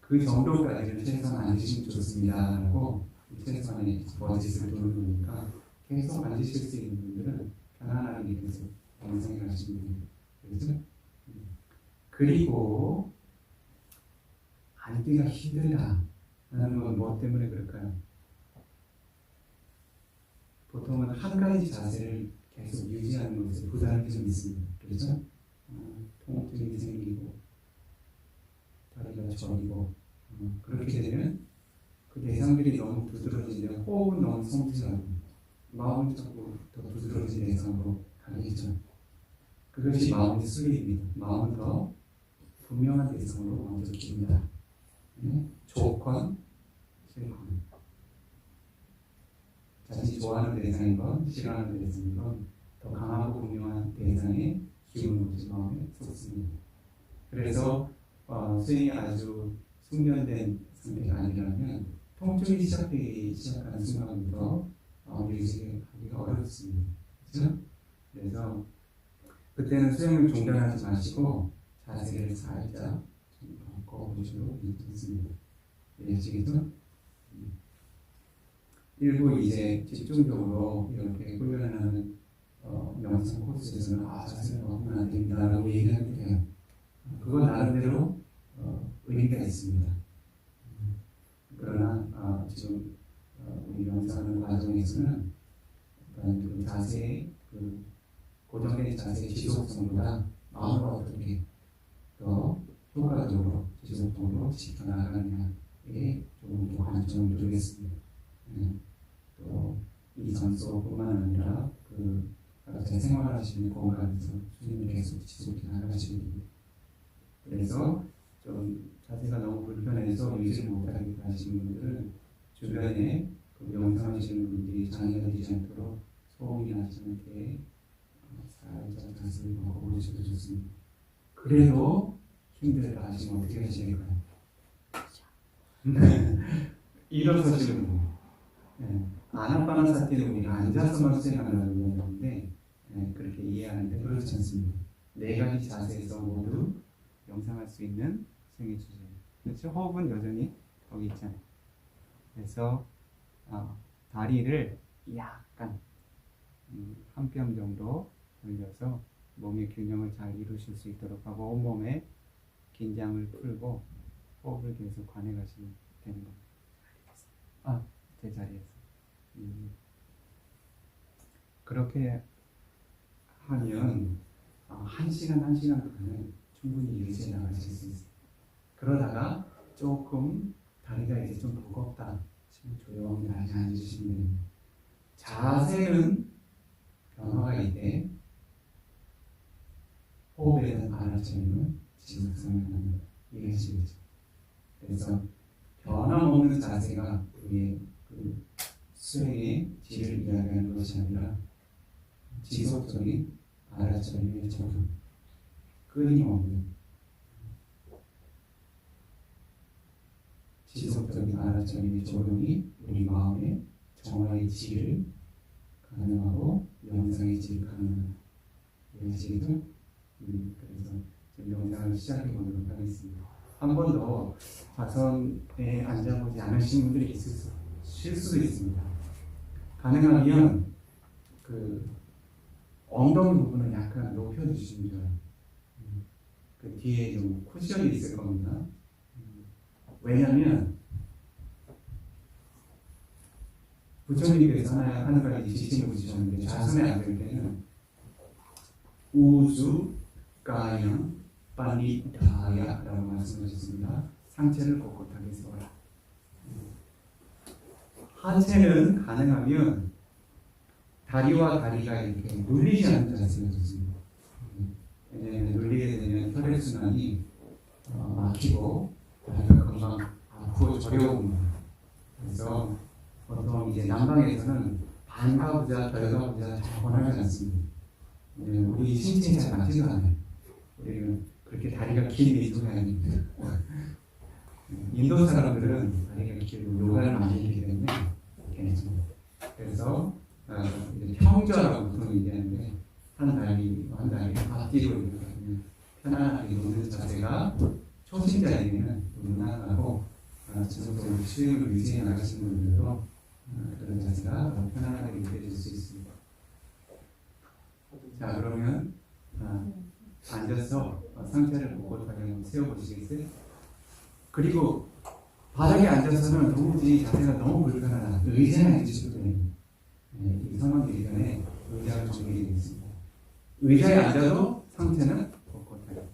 [SPEAKER 1] 그 정도까지는 최소한 앉으시면 좋습니다 라고 최소한의 버짓을 두는 거니까 계속 앉으실 수 있는 분들은 편안하게 계속 영상에 가시면 됩니다. 그렇죠? 그리고 앉기가 힘들다 하는 건 뭐 때문에 그럴까요? 보통은 한 가지 자세를 계속 유지하는 것에 부담이 좀 있습니다. 그렇죠? 통증이 생기고 다리가 저리고 그렇게 되면 그 대상들이 너무 두드러지면 호흡은 너무 성취하고 마음은 자꾸 더 두드러진 대상으로 가겠죠. 그것이 마음의 순리입니다. 마음은 더 분명한 대상으로 먼저 깁니다. 좋건 싫건 자신이 좋아하는 대상이건 싫어하는 대상이건 더 강하고 분명한 대상에 기운을 놓지 마음에 쏟습니다. 그래서 수행이 아주 숙련된 상태가 아니라면 통증이 시작하기 시작하는 순간부터 유지하기가 어렵습니다. 그렇죠? 그래서 그때는 수행을 중단하지 마시고 자세를 살짝 좀 바꿔보셔도 괜찮습니다. 이해하시겠죠? 일부 이제 집중적으로 이렇게 훈련하는 명상 코스에서는 자세를 바꾸면 안 됩니다라고 얘기하게 돼요. 그건 나름대로 의미가 있습니다. 그러나 지금 우리 명상하는 과정에서는 그 자세의 그 고정된 자세의 지속성보다 마음을 어떻게 더 효과적으로 지속적으로 지켜나가느냐에 조금 더 관점을 두겠습니다. 또 이 장소뿐만 아니라 그 각자 생활하시는 공간에서 수행을 계속 지속해 나가시면 됩니다. 그래서 좀 자세가 너무 불편해서 유지를 못하게 하시는 분들은 주변에 그 명상하시는 분들이 장애가 되지 않도록 소음이 나지 않게 살짝 자세를 바꿔보셔도 좋습니다. 그래도 힘들다 하시면 어떻게 하셔야 될까요? 일어서시는 분. 아나파나사티는 우리가 앉아서만 수행하는 건데 그렇게 이해하는데 그렇지 않습니다. 네 가지 자세에서 모두 명상할 수 있는 수행의 주제예요. 그렇죠? 호흡은 여전히 거기 있잖아요. 그래서 다리를 약간 한 뼘 정도 돌려서 몸의 균형을 잘 이루실 수 있도록 하고 온몸에 긴장을 풀고 호흡을 계속 관해가시면 되는 겁니다. 제 자리에서. 그렇게 하면 1시간, 1시간 동안은 충분히 유지해 나가실 수 있어요. 그러다가 조금 다리가 이제 좀 무겁다 싶으면 조용히 다시 앉으시면 됩니다. 자세는 변화가 있대 호흡에 대한 알아차림은 지속성을 합니다. 이해하시겠죠? 그래서 변함없는 자세가 우리의 그 수행의 질을 이야기하는 것이 아니라 지속적인 알아차림의 적용, 끊임없는 지속적인 알아차림의 적용이 우리 마음의 정화의 질을 가능하고 명상의 질을 가능합니다. 이해하시겠죠? 그래서 지금 명상을 시작해 보도록 하겠습니다. 한 번 더 자선에 앉아보지 않으신 분들이 있을 수도 있습니다. 가능하면 그 엉덩이 부분을 약간 높여주시면 좋아요. 그 뒤에 좀 쿠션이 있을 겁니다. 왜냐하면 부처님께서 한 가지 지침을 주셨는데 자선에 앉을 때는 우주 가양 빨리다야라고 말씀하셨습니다. 상체를 꼿꼿하게 세워라. 하체는 가능하면 다리와 다리가 이렇게 눌리지 않는 자세가 좋습니다. 왜냐하면 눌리게 되면 혈액순환이 막히고 다리가 금방 아프고 저려옵니다. 그래서 보통 이제 남방에서는 반가부자, 별가부자 잘 권하지 않습니다. 우리 신체에 잘 맞지도 않아요. 우리는 그렇게 다리가 긴 민족이 아닙니다. 인도 사람들은 다리가 길고 요가를 많이 하기 때문에 괜찮습니다. 그래서 이제 평절하고 보통 얘기하는데 한 다리 앞뒤로 이렇게 편안하게 놓는 자세가 초심자에게는 무난하고 지속적으로 수행을 유지해 나가시는 분들도 그런 자세가 편안하게 느껴질 수 있습니다. 자, 그러면 앉아서 상체를 꼿꼿하게 한번 세워보시겠어요? 그리고 바닥에 앉아서는 도무지 자세가 너무 불편하다. 의자에 앉으셔도 됩니다. 이 상황이기 전에 의자가 준비되어 있습니다. 의자에 앉아도 상체는 꼿꼿하게.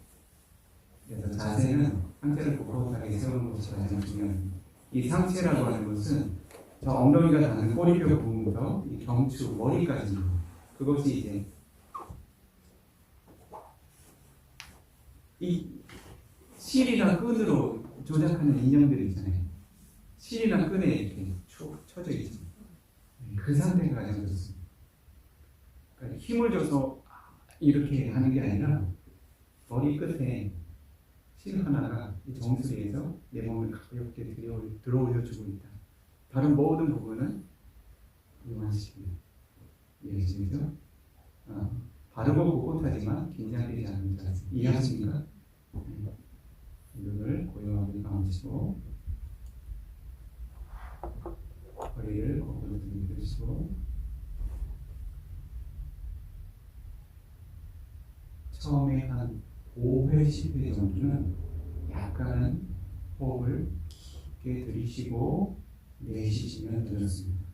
[SPEAKER 1] 그래서 자세는 상체를 꼿꼿하게 세우는 것이 가장 중요합니다. 이 상체라고 하는 것은 저 엉덩이가 닿는 꼬리뼈 부분부터 이 경추, 머리까지 그것이 이제 이 실이나 끈으로 조작하는 인형들 있잖아요. 실이나 끈에 이렇게 쭉 쳐져 있죠. 그 상태가 가장 좋습니다. 그러니까 힘을 줘서 이렇게 하는 게 아니라 머리 끝에 실 하나가 이 정수리에서 내 몸을 가볍게 들어올려주고 있다. 다른 모든 부분은 이완시킵니다. 이해하시겠죠? 바르고 꼿꼿하지만 긴장되지 않는 자세. 이해하십니까? 눈을 고요하게 감으시고 허리를 거꾸로 들이시고 처음에 한 5회, 10회 정도는 약간은 호흡을 깊게 들이쉬고 내쉬시면 되겠습니다.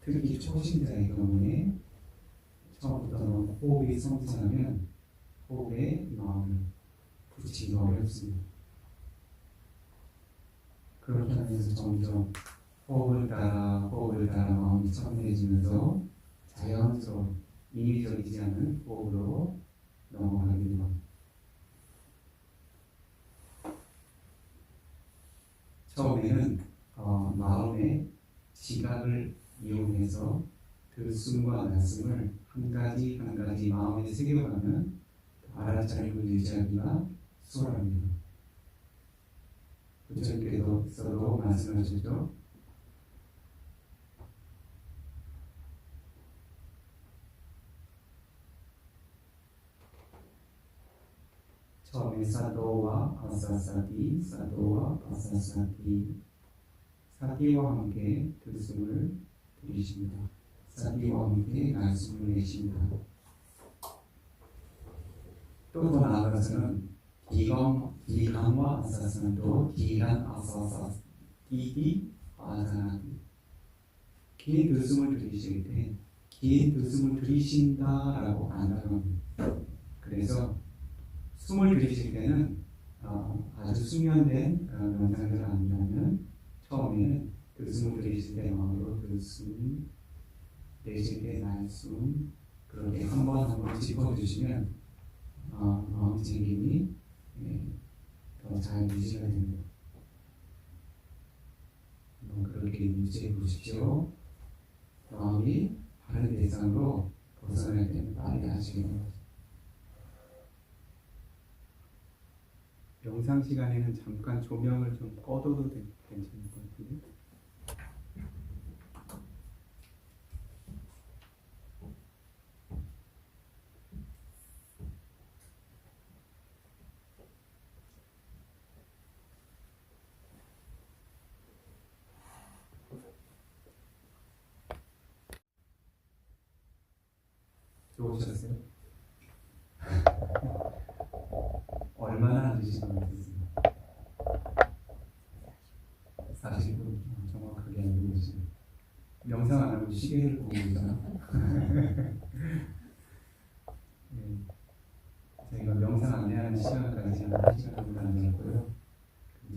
[SPEAKER 1] 특히 초심자의 경우에 처음부터 너무 호흡이 성장하면 호흡에 마음을 붙이기가 어렵습니다. 그렇게 하면서 점점 호흡을 따라 마음이 청해지면서 자연스러운 인위적이지 않은 호흡으로 넘어가게 됩니다. 처음에는 마음의 지각을 이용해서 들숨과 날숨을 한 가지 한 가지 마음에 새겨가면 알아차림을 유지하기가 수월합니다. 부처님께서도 말씀하셨죠. 처음에 사도와 아사사디, 사도와 아사사디, 사기와 함께 들숨을 들이십니다. 사기와 함께 날숨을 내쉽니다. 또 더 나아가서는 기강과 아사사는 또 기간 아사사 기기 아사나기 긴 들숨을 들이실 때 긴 들숨을 들이신다라고 안 나갑니다. 그래서 숨을 들이실 때는 아주 숙련된 명상을 한다면 처음에는 들숨을 들이실 때 마음으로 들숨 내쉴 때 날숨 그렇게 한 번 한 번 짚어주시면 마음 챙김이 더 잘 유지가 됩니다. 그렇게 유지해 보십시오. 마음이 다른 대상으로 벗어날 때는 빨리 하시기 바랍니다.
[SPEAKER 3] 명상 시간에는 잠깐 조명을 좀 꺼둬도 괜찮을 것 같은데.
[SPEAKER 1] 좋으셨어요? 얼마나 앉으신 것 같으세요? 40분 정확하게 알고 계시네요. 명상 안 하고 시계를 보고 있잖아. 네. 저희가 명상 안내하는 시간까지 한 1시간 정도 앉았고요.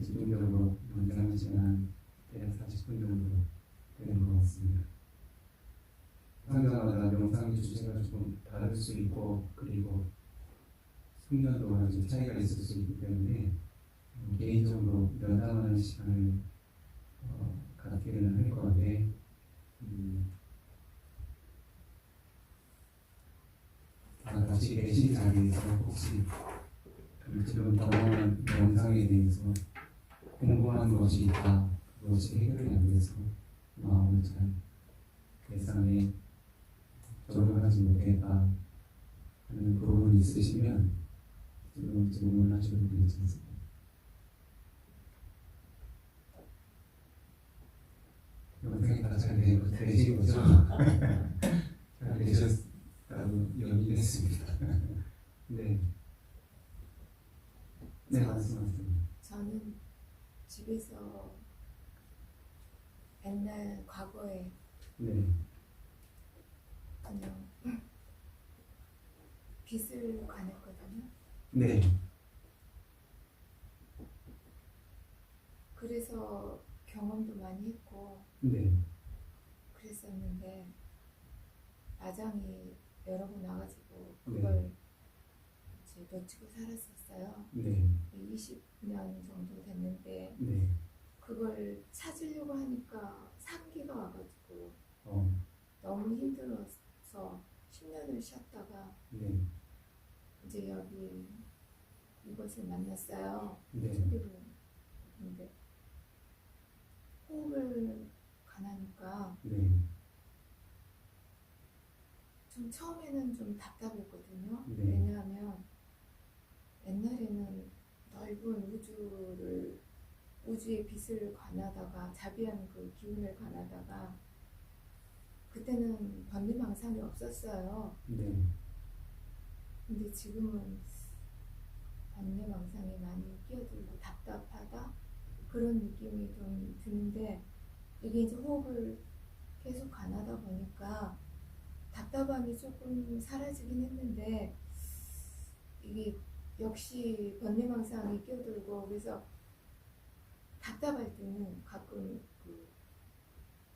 [SPEAKER 1] 집중적으로 명상하는 시간 대략 40분 정도 되는 것 같습니다. 상자마다 명상의 주제가 좀 다를 수 있고 그리고 숙련도가 좀 차이가 있을 수 있기 때문에 개인적으로 면담하는 시간을 갖기는 할 건데 다 같이 계신 자리에서 혹시 지금 경험한 명상에 대해서 궁금한 것이 있다 그것이 해결이 안 돼서 마음을 잘 대상에 적용하지 못했다 하는 부분이 있으시면 지금 질문하셔도 괜찮습니다. 영상이 다 잘 되신 거죠? 잘 되셨다고 연기했습니다. 네. 네, 말씀하세요.
[SPEAKER 4] 저는 집에서 옛날 과거에
[SPEAKER 1] 네.
[SPEAKER 4] 그냥 빚을 관했거든요.
[SPEAKER 1] 네.
[SPEAKER 4] 그래서 경험도 많이 했고
[SPEAKER 1] 네.
[SPEAKER 4] 그랬었는데 마장이 여러 번 와가지고 그걸 이제 놓치고 살았었어요.
[SPEAKER 1] 네.
[SPEAKER 4] 20년 정도 됐는데
[SPEAKER 1] 네.
[SPEAKER 4] 그걸 찾으려고 하니까 상기가 와가지고
[SPEAKER 1] 어.
[SPEAKER 4] 너무 힘들어서 10년을 쉬었다가
[SPEAKER 1] 네.
[SPEAKER 4] 이제 여기 이것을 만났어요.
[SPEAKER 1] 네.
[SPEAKER 4] TV로. 근데 호흡을 가나니까
[SPEAKER 1] 네.
[SPEAKER 4] 좀 처음에는 좀 답답했거든요.
[SPEAKER 1] 네.
[SPEAKER 4] 왜냐하면 옛날에는 넓은 우주의 빛을 관하다가 자비한 그 기운을 관하다가 그때는 번뇌망상이 없었어요.
[SPEAKER 1] 네.
[SPEAKER 4] 근데 지금은 번뇌망상이 많이 끼어들고 답답하다 그런 느낌이 좀 드는데 이게 이제 호흡을 계속 관하다 보니까 답답함이 조금 사라지긴 했는데 이게 역시 번뇌망상이 끼어들고 그래서 답답할 때는 가끔 그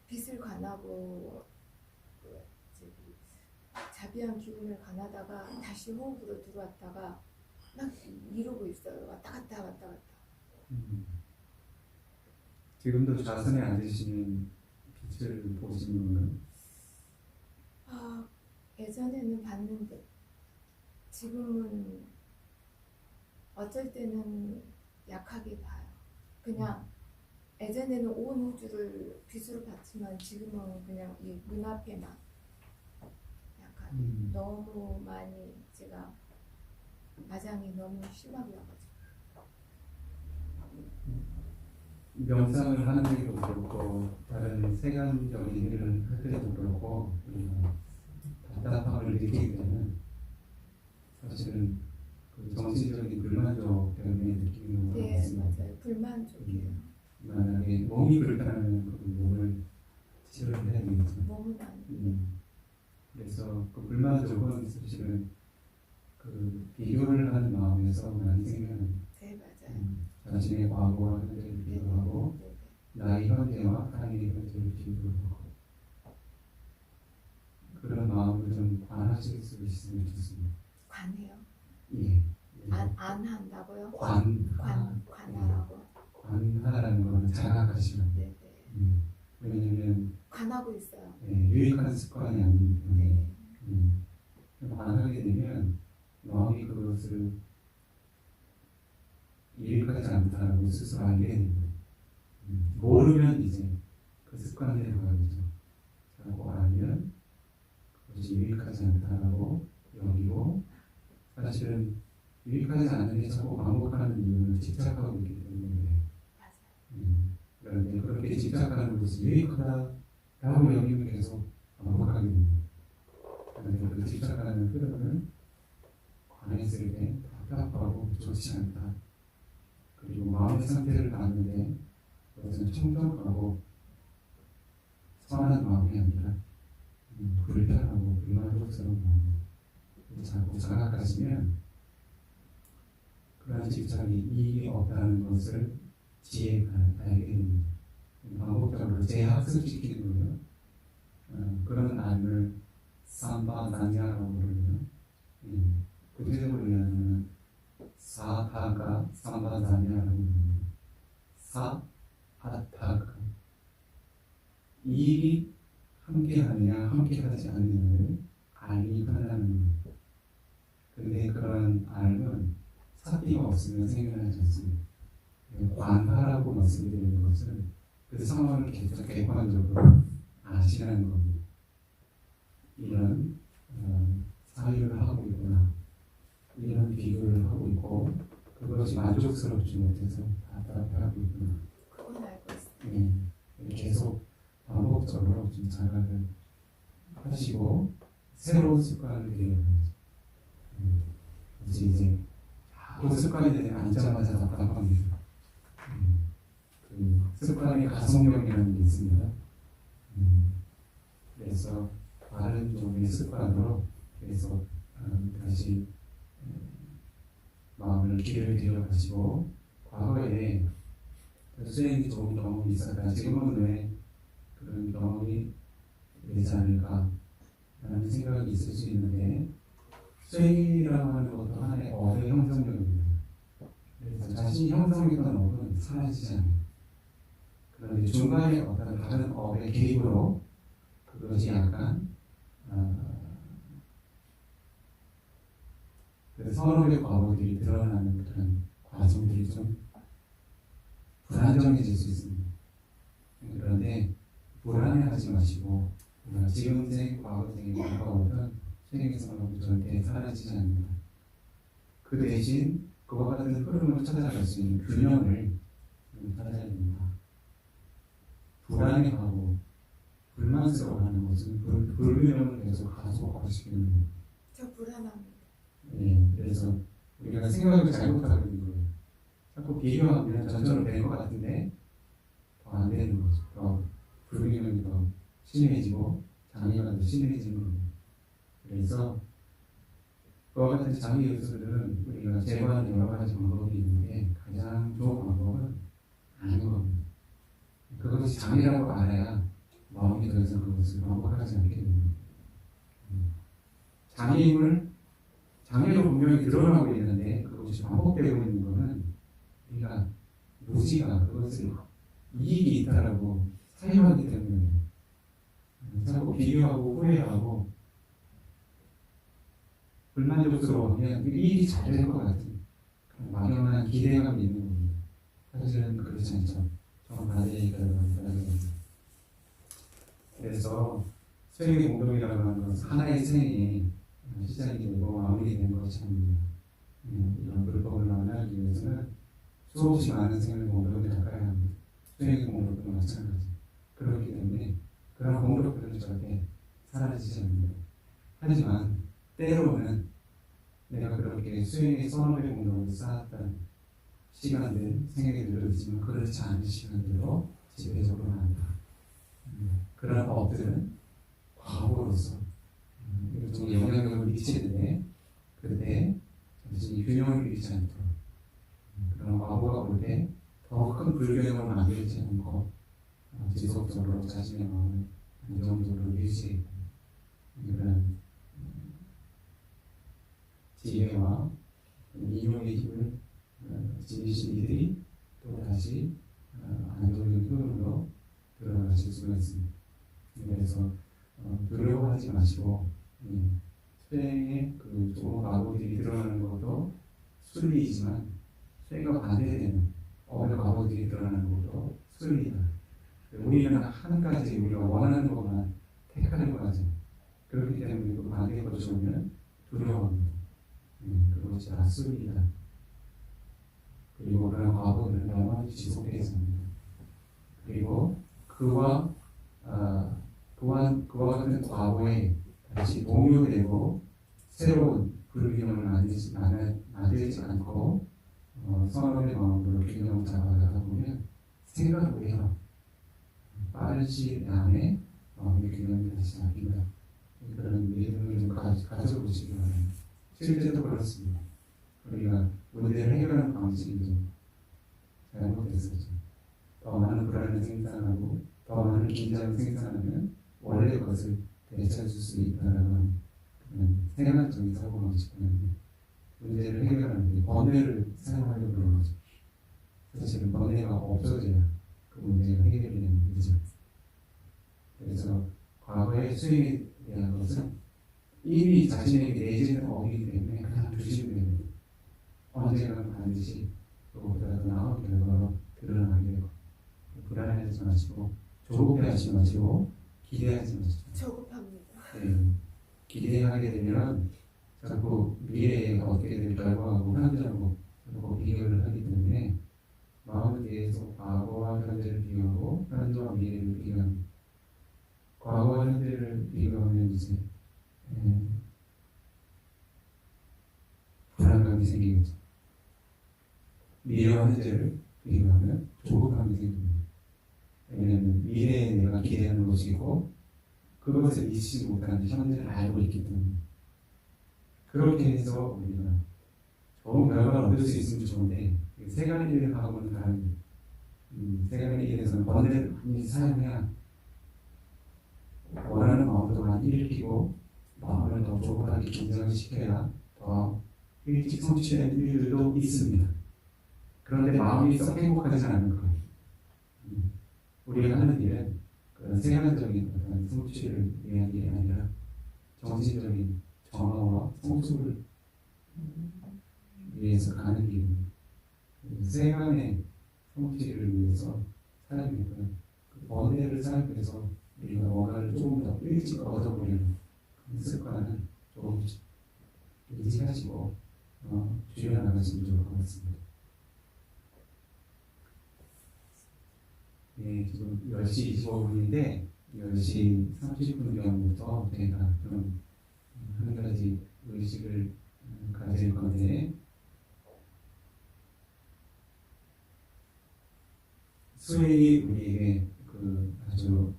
[SPEAKER 4] 빛을 관하고 그 저기 자비한 기운을 관하다가 다시 호흡으로 들어왔다가 막 이러고 있어요. 왔다 갔다 왔다 갔다.
[SPEAKER 1] 지금도 좌선에 앉으시면 빛을 보시는 건가요?
[SPEAKER 4] 아, 예전에는 봤는데 지금은 어쩔 때는 약하게 봐요. 그냥 예전에는 온 우주를 빛으로 봤지만 지금은 그냥 이 눈앞에만 약하게 너무 많이 제가 마장이 너무 심하게 와가지고
[SPEAKER 1] 명상을 하는 게도 그렇고 다른 세간적인 일을 할 때도 그렇고 우리가 답답함을 느끼게 되면 사실은 그 정신적인 불만족 때문에 느끼는 것
[SPEAKER 4] 네,
[SPEAKER 1] 같습니다.
[SPEAKER 4] 맞아요. 불만족이에요.
[SPEAKER 1] 만약에 몸이 불편하면 그 몸을 치료를 해야 되겠죠.
[SPEAKER 4] 몸은 안
[SPEAKER 1] 그래서 그 불만족은 사실은 그 비교를 하는 마음에서 많이 생겨는
[SPEAKER 4] 네, 맞아요.
[SPEAKER 1] 자신의 과거와 현재를
[SPEAKER 4] 네,
[SPEAKER 1] 비교하고
[SPEAKER 4] 네,
[SPEAKER 1] 나의 현재와 타인의 현재를 비교하고 그런 마음을 좀 관하실 수 있으면 좋습니다.
[SPEAKER 4] 관해요.
[SPEAKER 1] 예.
[SPEAKER 4] 안 한다고요?
[SPEAKER 1] 관하라는
[SPEAKER 4] 관하라고.
[SPEAKER 1] 거는 자각하시면
[SPEAKER 4] 네, 네.
[SPEAKER 1] 왜냐하면
[SPEAKER 4] 관하고 있어요.
[SPEAKER 1] 유익한 습관이 아니기 때문에
[SPEAKER 4] 네.
[SPEAKER 1] 관하게 되면 마음이 그것을 유익하지 않다라고 스스로 알게 됩니다. 모르면 이제 그 습관대로 가겠죠. 자꾸 알면 그것이 유익하지 않다라고 여기고 사실은 유익하지 않는데 자꾸 반복하는 이유는 집착하고 있기 때문에
[SPEAKER 4] 맞아요.
[SPEAKER 1] 그런데 그렇게 집착하는 것이 유익하다라고 여기면 계속 반복하게 됩니다. 그런데 그 집착하는 흐름은 관했을 때 답답하고 좋지 않다. 그리고 마음의 상태를 봤는데 그것은 청정하고 선한 마음이 아니라 불편하고 불만족스러운 마음. 자꾸 자각하시면 그런 집착이 이익이 없다는 것을 지혜가 알게 됩니다. 반복적으로 재학습시키는 거예요. 그런 알을 삼바나냐라고 부르며 구체적으로 얘기하면 사타가 삼바나냐라고 부릅니다. 사타가 이익이 함께하느냐 함께하지 않느냐를 알기 한다는 겁니다. 근데 그런 알은 사띠가 없으면 생겨나지 않습니다. 관하라고 말씀드리는 것은 그 상황을 객관적으로 아시라는 겁니다. 이런 사유를 하고 있구나, 이런 비교를 하고 있고 그것이 만족스럽지 못해서 답답해하고 있구나.
[SPEAKER 4] 그건 알고 있어요.
[SPEAKER 1] 계속 반복적으로 좀 자각을 하시고 새로운 습관을 들여야죠. 이제 자꾸 습관이 되면 앉자마자 답답합니다. 그 습관의 가속력이라는 게 있습니다. 그래서 다른 종류의 습관으로 계속 다시 마음을 길을 들여가시고 과거에 수행이 좋은 경험이 있었다. 지금은 왜 그런 경험이 되지 않을까 라는 생각이 있을 수 있는데 수행이라고 하는 것도 하나의 업의 형성력입니다. 그래서 자신이 형성했던 업은 사라지지 않아요. 그런데 중간에 어떤 다른 업의 개입으로 그것이 약간 그 선업의 과거들이 드러나는 그런 과정들이 좀 불안정해질 수 있습니다. 그런데 불안해하지 마시고 우리가 지금생, 과거생에 가까웠던 수행의 선업은 절대 사라지지 않는다. 그 대신 그와 같은 흐름을 찾아갈 수 있는 균형을 찾아야 됩니다. 불안해하고 불만스러워하는 것은 불균형을 계속 가속화시키는 거예요.
[SPEAKER 4] 저 불안합니다.
[SPEAKER 1] 그래서 우리가 생각을 잘못하고 있는 거예요. 자꾸 비교하면 전처럼 될 것 같은데 더 안 되는 거죠. 더 불균형이 더 심해지고 장애가 더 심해지는 거예요. 그래서 그와 같은 장애 요소들은 우리가 제거하는 여러 가지 방법이 있는데 가장 좋은 방법은 아는 겁니다. 그것이 장애라고 알아야 마음이 더 이상 그것을 반복하지 않게 됩니다. 장애로 분명히 드러나고 있는데 그것이 반복되고 있는 것은 우리가 무지가 그것을 이익이 있다라고 사용하기 때문에 자꾸 비교하고 후회하고 불만족스러워하면 이익이 잘 될 것 같은 막연한 기대감이 있는 겁니다. 사실은 그렇지 않죠. 정반대의 결과가 나타납니다. 그래서 수행의 공동이라고 하는 것은 하나의 수행이 시작이 되고 마무리되는 것이 아닙니다. 이런 불법을 만나기 위해서는 수없이 많은 생을 공동을 닦아야 합니다. 수행의 공덕도 마찬가지. 그렇기 때문에 그런 공덕들은 절대 사라지지 않는다. 하지만 때로는 내가 그렇게 수행의 서너 배 공덕을 쌓았던 시간들, 생애들도 있지만 그렇지 않은 시간들도 지배적으로 난다. 그런 법들은 과거로서 일종의 영향력을 미치는데 그때 자신이 균형을 잃지 않도록 그런 과거가 올 때 더 큰 불균형을 만들지 않고 지속적으로 자신의 마음을 안정적으로 유지해 그런 지혜와 인용의 힘을 지니신 이들이 또 다시 안정적인 흐름으로 들어가실 수가 있습니다. 그래서 두려워하지 마시고 수행의 그 좋은 과거들이 드러나는 것도 순리이지만 수행과 반대되는 어느 과거들이 드러나는 것도 순리이다. 우리는 한 가지 우리가 원하는 것만 택하는 거죠. 그렇기 때문에 그 반대의 것이 오면 두려워합니다. 그것이 다 순리이다. 그리고 그런 과거는 영원히 지속되어 있습니다. 그리고 그와 같은 과거에 다시 동요되고 새로운 불균형을 만들지 않고 선언의 마음으로 균형을 잡아가다 보면 생각을 해요. 빠른 시일 안에 마음의 균형이 다시 잡힌다. 그런 믿음을 좀 가져보시기 바랍니다. 실제로 그렇습니다. 우리가 문제를 해결하는 방식이 좀 잘못됐었죠. 더 많은 불안을 생산하고 더 많은 긴장을 생산하면 원래 것을 되찾을 수 있다는 그런 생활적인 사고방식이었는데 문제를 해결하는 데 번뇌를 사용하려고 그러는 거죠. 사실은 번뇌가 없어져야 그 문제가 해결이 되는 거죠. 그래서 과거의 수행에 대한 것은 이미 자신에게 내재된 업이기 때문에 그냥 두시면 됩니다. 언젠가는 반드시 그것보다 더 나은 결과로 드러나게 되고 불안해하지 마시고 조급해하지 마시고 기대하지 마시고
[SPEAKER 4] 조급합니다.
[SPEAKER 1] 네. 기대하게 되면 자꾸 미래에 얻게 될 결과하고 현재하고 자꾸 비교를 하기 때문에 마음은 계속 과거와 현재를 비교하고 현재와 미래를 비교합니다. 과거와 현재를 비교하면 이제 불안감이 생기겠죠. 미래와 현재를 비교하면 조급함이 생깁니다. 왜냐하면 미래에 내가 기대하는 것이 있고 그것을 미치지 못하는 현재를 알고 있기 때문에 그렇게 해서 우리가 좋은 결과를 얻을 수 있으면 좋은데 세간의 일하고는 다릅니다. 세간의 일에서는 번뇌를 많이 사용해야 원하는 마음도 많이 일으키고 마음을 더 조급하게 긴장시켜야 더 일찍 성취되는 일들도 있습니다. 그런데 마음이 썩 행복하지 않은 거예요. 우리가 하는 일은 그런 세간적인 어떤 성취를 위한 일이 아니라 정신적인 정화와 성숙을 위해서 가는 길입니다. 세간의 성취를 위해서 살아야겠고요. 그 번뇌를 사용해서 우리가 뭔가를 조금 더 일찍 얻어보려는 그런 습관은 조금씩 인지하시고 줄여나가시면 좋을 것 같습니다. 네, 지금 10시 25분인데 10시 30분경부터 저희가 좀 한 가지 의식을 가질 건데 수행이 우리에게 그 아주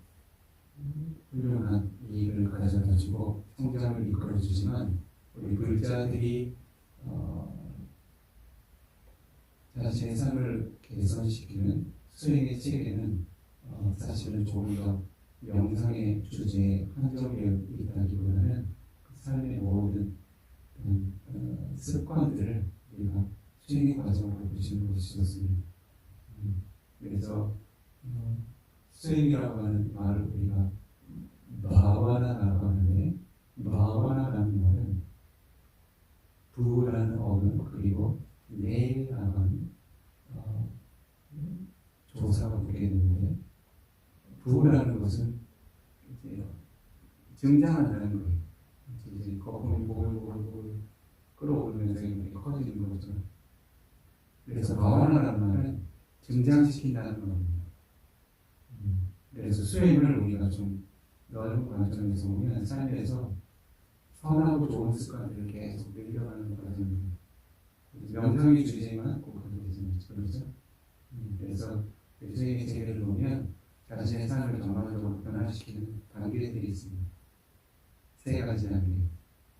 [SPEAKER 1] 훌륭한 이익을 가져다 주고 성장을 이끌어 주지만 우리 불자들이 자신의 삶을 개선시키는 수행의 체계는 사실은 조금 더 명상의 주제에 한정되어 있다기보다는 그 삶의 모든 습관들을 우리가 수행의 과정으로 보시는 것이 좋습니다. 그래서 수행이라고 하는 말을 우리가 바와나라고 하는데 바와나라는 말은 부라는 어근 그리고 내라고 하는 조사가 붙게 되는데 부라는 것은 이제 증장한다는 거예요. 이제 거품이 보글보글 끌어오르면서 이렇게 커지는 거죠. 그래서 바와나라는 말은 증장시킨다는 겁니다. 그래서 수행을 우리가 좀 넓은 관점에서 보면 삶에서 선하고 좋은 습관들을 계속 늘려가는 과정입니다. 명상의 주제만 꼭 그렇게 되지는 그렇죠? 그래서 수행의 세계를 보면 자신의 삶을 전반적으로 변화시키는 단계들이 있습니다. 세 가지 단계.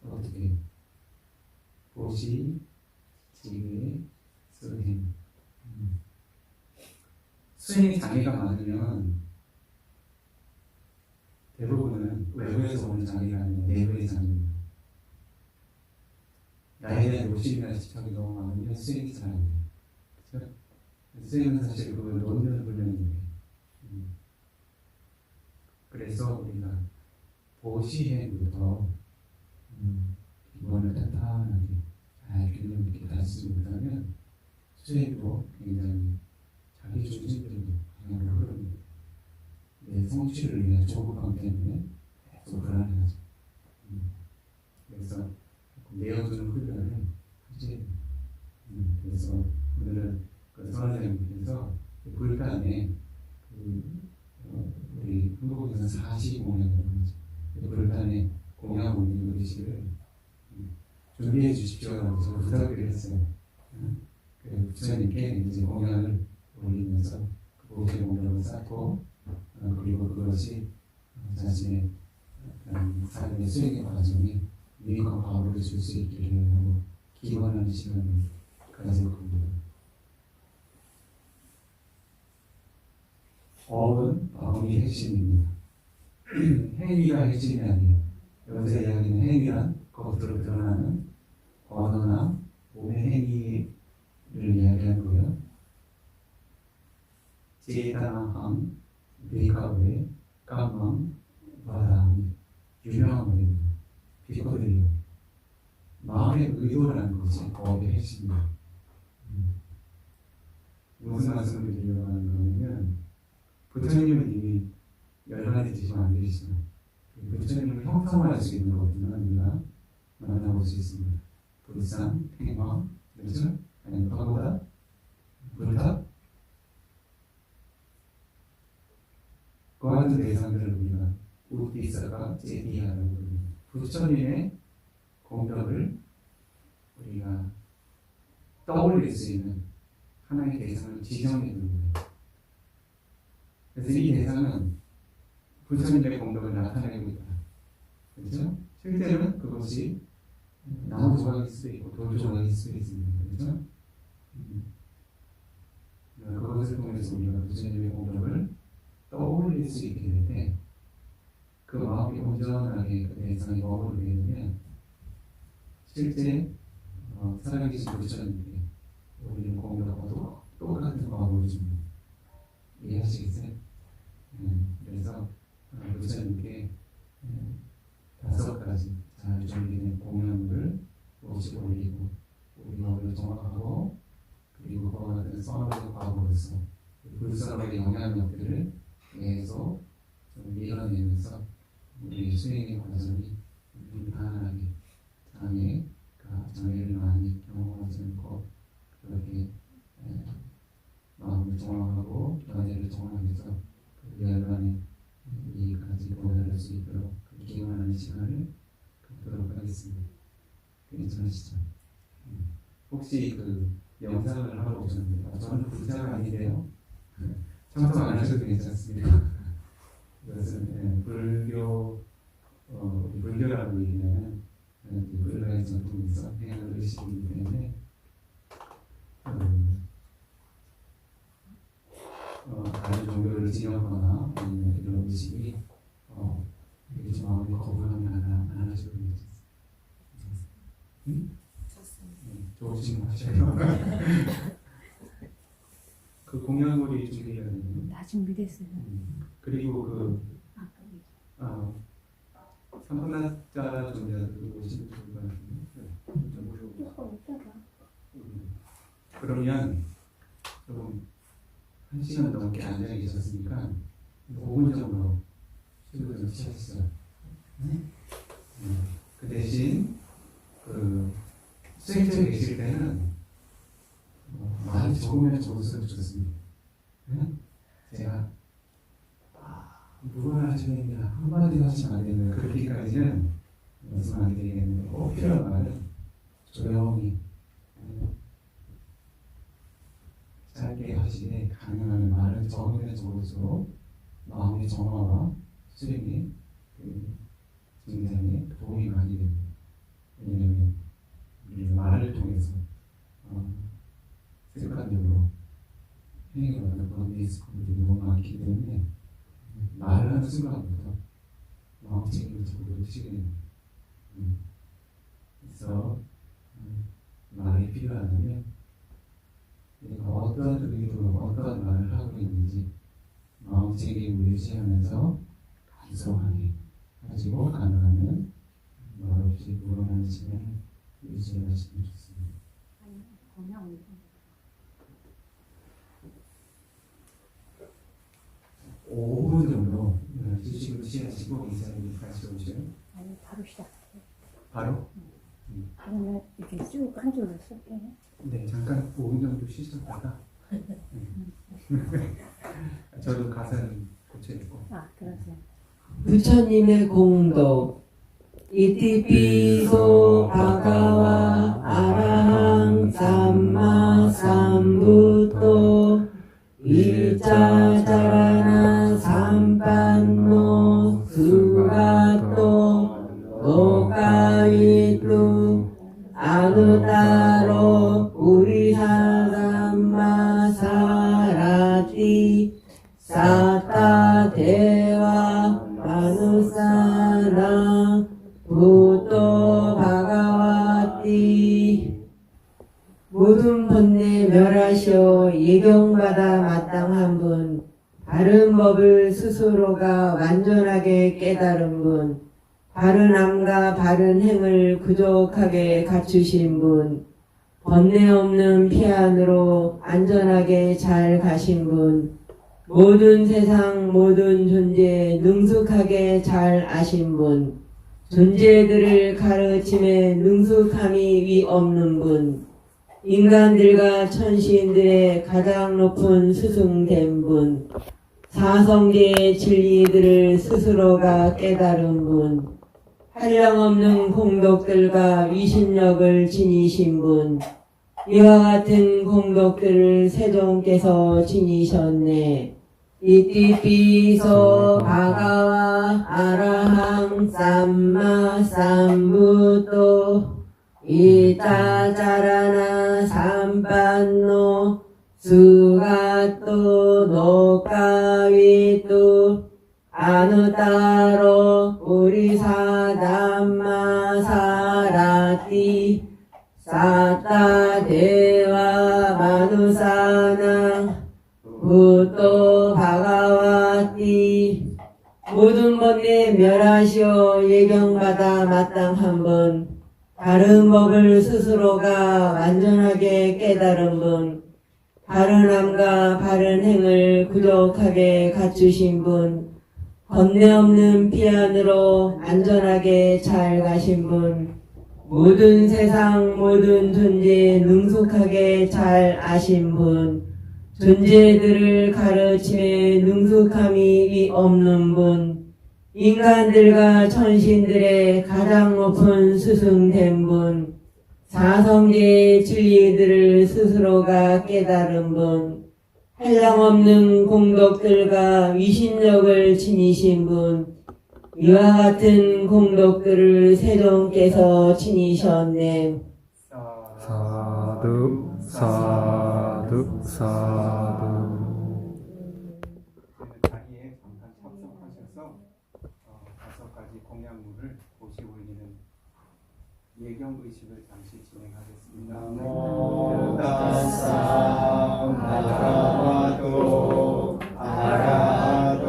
[SPEAKER 1] 어떻게? 보시, 지혜, 수행. 수행의 장애가 많으면 대부분은 외부에서 오는 장애가 아니라 내부의 장애입니다. 나에 대한 욕심이나 집착이 너무 많으면 수행이 잘 안 돼요. 그렇죠? 수행은 사실 그걸 놓는 훈련인데 그래서 우리가 보시행부터 기본을 탄탄하게 잘 균형 있게 다지지 못하면 수행도 굉장히 자기 중심적인 방향으로 흐릅니다. 내 성취를 위한 조급함 때문에 계속 불안해하죠. 그래서 내어주는 훈련을 하지. 그래서 오늘은 그 선생님께서 불단에 우리 한국에서는 45년이라고 하죠. 불단에 공양 올리는 글씨를 준비해 주십시오라고 제가 부탁을 했어요. 그래서 부처님께 이제 공양을 올리면서 그 보시의 공양을 쌓고 그리고 그것이 자신의 삶의 수행의 과정에 유익한 과업을 줄 수 있기를 하고 기원하는 시간을 가지고 겁니다. 업은 마음이 핵심입니다. 행위가 핵심이 아니에요. 여기서 이야기는 행위란 겉으로 드러나는 언어나 몸의 행위를 이야기하는 거예요. 제다항, 베이카웨, 까망, 바람, 유명한 말입니다. 비코들이요. 마음의 의도라는 것이 업의 핵심입니다. 무슨 말씀을 드리려고 하는 거냐면 부처님은 이미 열반에 드시면 안 되시지만 부처님을 형성할 수 있는 것들은 우리가 만나볼 수 있습니다. 불상, 팽화, 그렇죠? 아니면 파고다, 불탑 그와 같은 대상들을 우리가 우디사가 제디하라고 부릅니다. 부처님의 공덕을 우리가 떠올릴 수 있는 하나의 대상을 지정해 두는 거예요. 그래서 이 대상은 부처님의 공덕을 나타내고 있다. 그렇죠? 실제로는 그것이 나무 조각일 수도 있고 돌 조각일 수도 있습니다. 그렇죠? 그것을 통해서 우리가 부처님의 공덕을 떠올릴 수 있게 될 때 그 마음이 온전하게 그 대상에 머무르게 되면 실제 살아계신 부처님께 우리는 공덕하고 똑같은 마음을 줍니다. 이해하시겠어요? 그래서 부처님께 5가지 잘 준비된 공양물을 모시고 올리고 우리 마음을 정확하고 그리고 그와 같은 선업의 과거로서 불선업의 영향력들을 계속 좀 밀어내면서 우리 수행의 과정이 편안하게 장애를 많이 경험하지 않고 그렇게 마음을 정확하고 견해를 정확해서 그 열반에 이까지 도달할 수 있도록 기원하는 시간을 갖도록 하겠습니다. 괜찮으시죠? 혹시 그 영상을 하러 오셨는데 저는 불자가 아닌데요. 참석 안 하셔도 괜찮습니다. 그것은 불교라고 얘기하면 불교의 전통에서 행하는 의식이기 때문에 다른 종교를 지령하거나 아니면 이런 의식이 이게 좀 마음에 거부감이 안 하셔도 괜찮습니다. 좋으신 거 하셔요. 그 공양물이 준비해야 되는.
[SPEAKER 2] 다 준비됐어요.
[SPEAKER 1] 그리고 삼분자라 존재하고 오시는 분과 좀 모셔보고. 그러면 조금 1시간 넘게 앉아 계셨으니까 5분 정도 쉬고 좀 쉬었어요. 그 대신 그 수행자에 계실 때는 말이 적으면 적을수록 좋습니다. 제가 누구나 하셔야 됩니다. 한마디도 하시면 안 됩니다. 그렇게까지는 말씀 안 드리겠는데 꼭 필요한 말은 조용히 짧게 하시되 가능한 말은 적으면 적을수록 마음의 정화와 수행에 증상에 도움이 많이 됩니다. 왜냐하면 우리 말을 통해서 습관적으로 행위를 하는 그런 리스크들이 너무 많기 때문에 말을 하는 순간부터 마음 책임을 적으로 드시게 됩니다. 그래서 말이 필요하다면 내가 어떠한 의도로 어떠한 말을 하고 있는지 마음 책임을 유지하면서 간소하게 가지고 가능하면 말 없이 물어나는 시간을 유지하시면 좋습니다.
[SPEAKER 2] 그냥
[SPEAKER 1] 5분 정도 휴식을 취하시고 이사님이 같이 오셔요.
[SPEAKER 2] 아니 바로 시작해.
[SPEAKER 1] 바로?
[SPEAKER 2] 그러면 이렇게 쭉 한 줄로 쓸게.
[SPEAKER 3] 네, 잠깐 5분 정도 쉬셨다가 저도 가사는 고쳐있고
[SPEAKER 2] 아 그러세요.
[SPEAKER 5] 부처님의 공도 이티피소 바가와 아라항 삼마 삼부토 일자자라나 삼반노 수가토 노가위뚜 아누타로 우리사삼마 사라티 사타 대와 마누사나 부토 바가와티 모든 번뇌 멸하시오 예경받아 마땅한 분 바른 법을 스스로가 완전하게 깨달은 분 바른 암과 바른 행을 부족하게 갖추신 분 번뇌 없는 피안으로 안전하게 잘 가신 분 모든 세상 모든 존재 능숙하게 잘 아신 분 존재들을 가르침에 능숙함이 위 없는 분 인간들과 천시인들의 가장 높은 스승된 분 사성계의 진리들을 스스로가 깨달은 분 한량없는 공덕들과 위신력을 지니신 분 이와 같은 공덕들을 세종께서 지니셨네. 이티피소 바가와 아라항 삼마 삼부토 이타자라나 삼반노 수가토 노가위뚜 아누타로 우리사담마 사라티 사타 대와 마누사나 부토 바가와티 모든 번뇌 멸하시오 예경받아 마땅한 분 바른 법을 스스로가 완전하게 깨달은 분 바른 암과 바른 행을 부족하게 갖추신 분 번뇌 없는 피안으로 안전하게 잘 가신 분 모든 세상 모든 존재 능숙하게 잘 아신 분 존재들을 가르침에 능숙함이 위 없는 분 인간들과 천신들의 가장 높은 스승된 분 사성계의 진리들을 스스로가 깨달은 분 한량없는 공덕들과 위신력을 지니신 분 이와 같은 공덕들을 세종께서 지니셨네.
[SPEAKER 3] 사두 사두 사두 자리에 잠깐 참석하셔서 5가지 공약물을 고시 올리는 예경 의식을 잠시 진행하겠습니다.
[SPEAKER 6] 나모 타사 바가와토 아라하토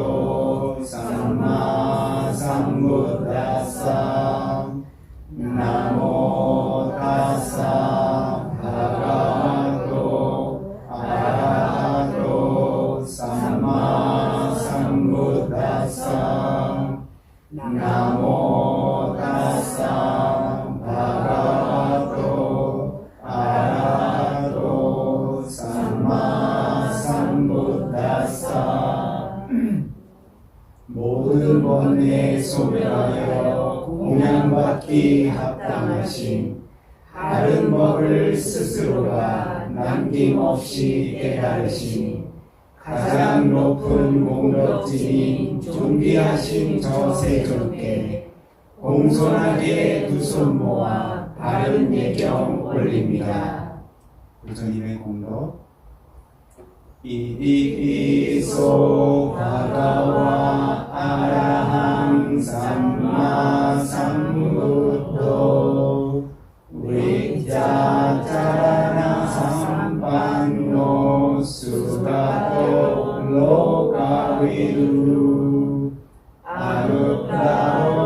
[SPEAKER 6] 삼마 삼부타사 나모 타사 바가와토 아라하토 삼마 삼부타사 나모 타사 바가와토 아라하토 삼마 삼부타사 번에 소멸하여 공양받기 합당하신 바른 법을 스스로가 남김없이 깨달으신 가장 높은 공덕진인 존귀하신 저 세존께 공손하게 두 손 모아 바른 예경 올립니다.
[SPEAKER 1] 부처님의 공덕
[SPEAKER 6] 이디피소 바가와 아라항 삼마 삼부토 위자자라나 삼반노 수가토 로가위루 아누타로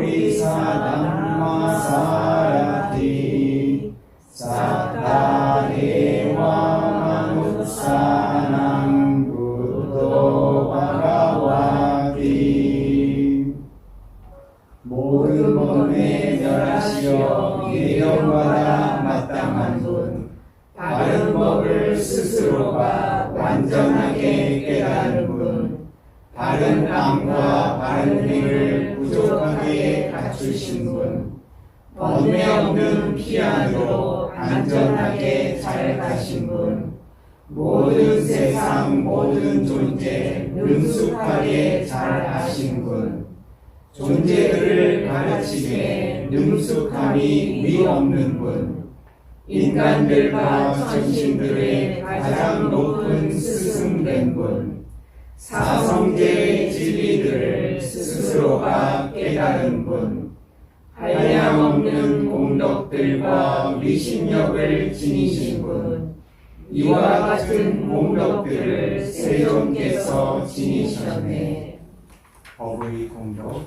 [SPEAKER 6] puisa dhamma sarati satta dewa manusanam buddho bhagavati 모든 법에 멸하시어 예경받아 마땅한 분 바른 법을 스스로가 완전하게 깨달은 분 바른 땅과 바른 행을 부족하게 갖추신 분, 번뇌 없는 피안으로 안전하게 잘 가신 분, 모든 세상 모든 존재 능숙하게 잘 아신 분, 존재들을 가르치기에 능숙함이 위 없는 분, 인간들과 정신들의 가장 높은 스승된 분, 사성제의 진리들을 스스로가 깨달은 분, 한량없는 공덕들과 위신력을 지니신 분, 이와 같은 공덕들을 세존께서 지니셨네.
[SPEAKER 1] 법의 공덕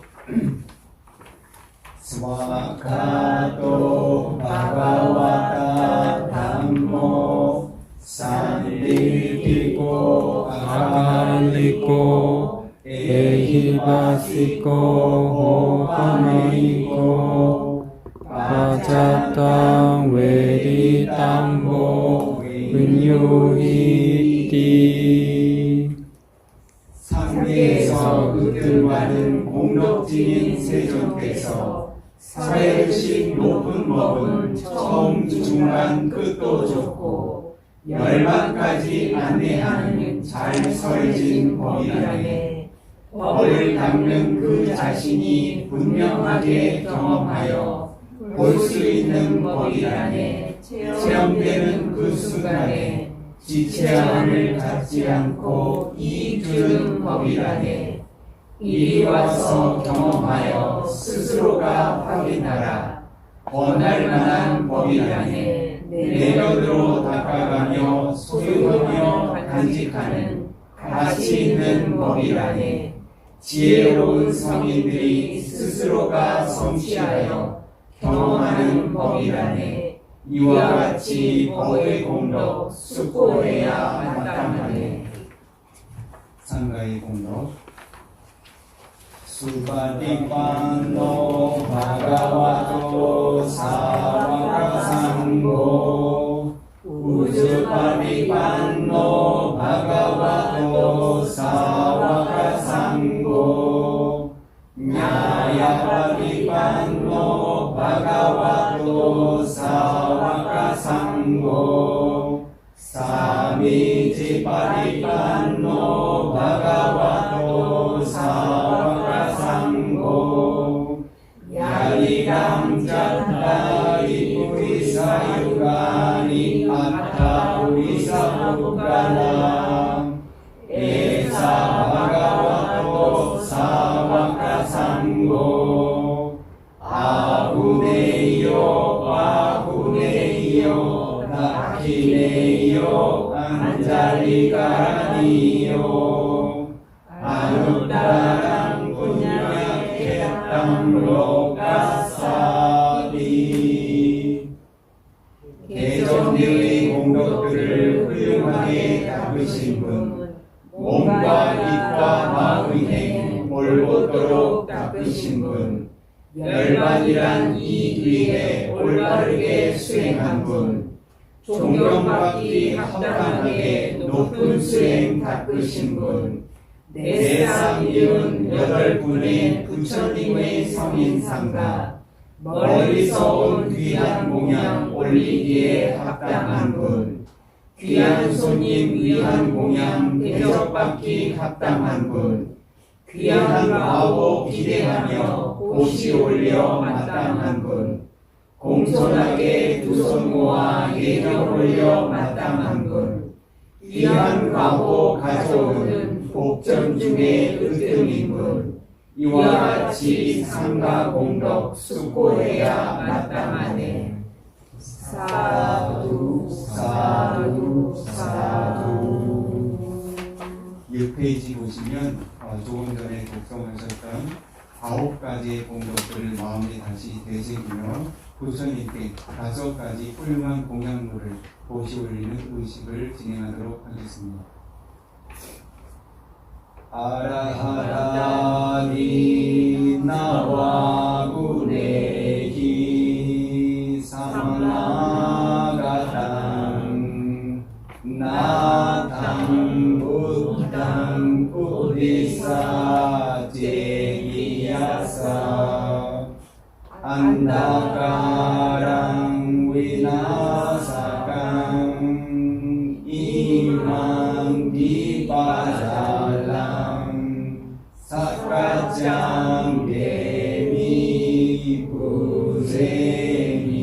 [SPEAKER 6] 스와카토 바가와타 담모 산디티코
[SPEAKER 3] 아갈리코 에히바시코 호파마이코 바자탕 웨리담보 은유히띠
[SPEAKER 6] 상계에서 으뜸하는 공덕진인 세존께서 사회의식 높은 법은 처음 중간 끝도 좋고 멸망까지 안내하는 잘 설진 법이라네. 법을 닦는 그 자신이 분명하게 경험하여 볼 수 있는 법이라네. 체험되는 그 순간에 지체함을 갖지 않고 이익 주는 법이라네. 이리 와서 경험하여 스스로가 확인하라. 권할 만한 법이라네. 내면으로 닦아가며 소유하며 간직하는 가치 있는 법이라네. 지혜로운 성인들이 스스로가 성취하여 경험하는 법이라네. 이와 같이 법의 공덕 숙고해야 마땅하네.
[SPEAKER 1] 상가의 공덕
[SPEAKER 6] 수바티판노 바가와토 사와가상고 우주파티판노 바가와토 사와가상고 냐야파티판노 바가와토 사와가상고 사미지파티판노 바가와토 사와가상고 야리감자타이 우리사유가니 아타 우리사부가나 에사 바가와토 사와가상고 아구네요 아구네요 나키네요 안자리가라니요 아누타랑 분야케땅 로가사리 개정되의 공덕들을 훌륭하게 닦으신 분 몸과 입과 마음의 행 올곧도록 닦으신 분 열반이란 이 뒤에 올바르게 수행한 분 존경받기 합당하게 높은 수행 닦으신 분
[SPEAKER 5] 내 쌍이은 8분의 부처님의 성인상가 멀리서 온 귀한 공양 올리기에 합당한 분, 귀한 손님 위한 공양 대접받기 합당한 분, 귀한 과보 기대하며 고시 올려 마땅한 분, 공손하게 두 손 모아 예경 올려 마땅한 분, 귀한 과보 가져오는 복전 중에 으뜸인 분, 이와 같이 상가 공덕 숙고해야 마땅하네. 사두 사두 사두.
[SPEAKER 1] 6페이지 보시면 조금 전에 독송하셨던 9가지의 공덕들을 마음에 다시 되새기며 부처님께 5가지 훌륭한 공양물을 보시 올리는 의식을 진행하도록 하겠습니다. 아라하라니 나와 구네히 사마나가당 나당 부당 부디사 제기야사 안다가랑 위나사강 이망 기바잘랑 사카짱 개미 부세미.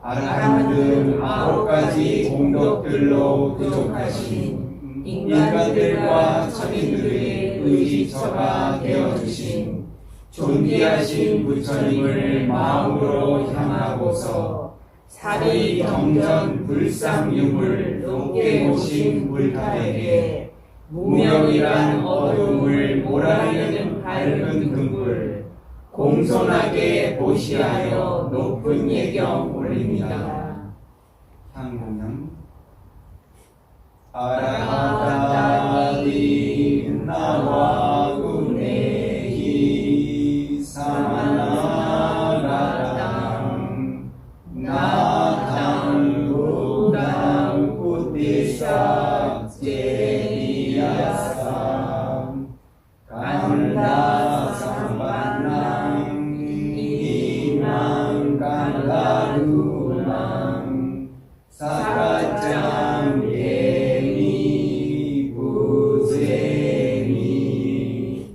[SPEAKER 1] 아라한 등 9가지 공덕들로 부족하신 인간들과 천인들의 의지처가 되어주신 존귀하신 부처님을 마음으로 향하고서 사리 경전 불상유물 높게 모신 불탑에게 무명이란 어둠을 몰아내는 밝은 등불 공손하게 보시하여 높은 예경 올립니다. 향공양. 아라하다니 나와 구네히 사마나가당 나당 부당 부디사 제리야사 간다 삼반랑 이망 간다루랑 사가짱 예미 부세미.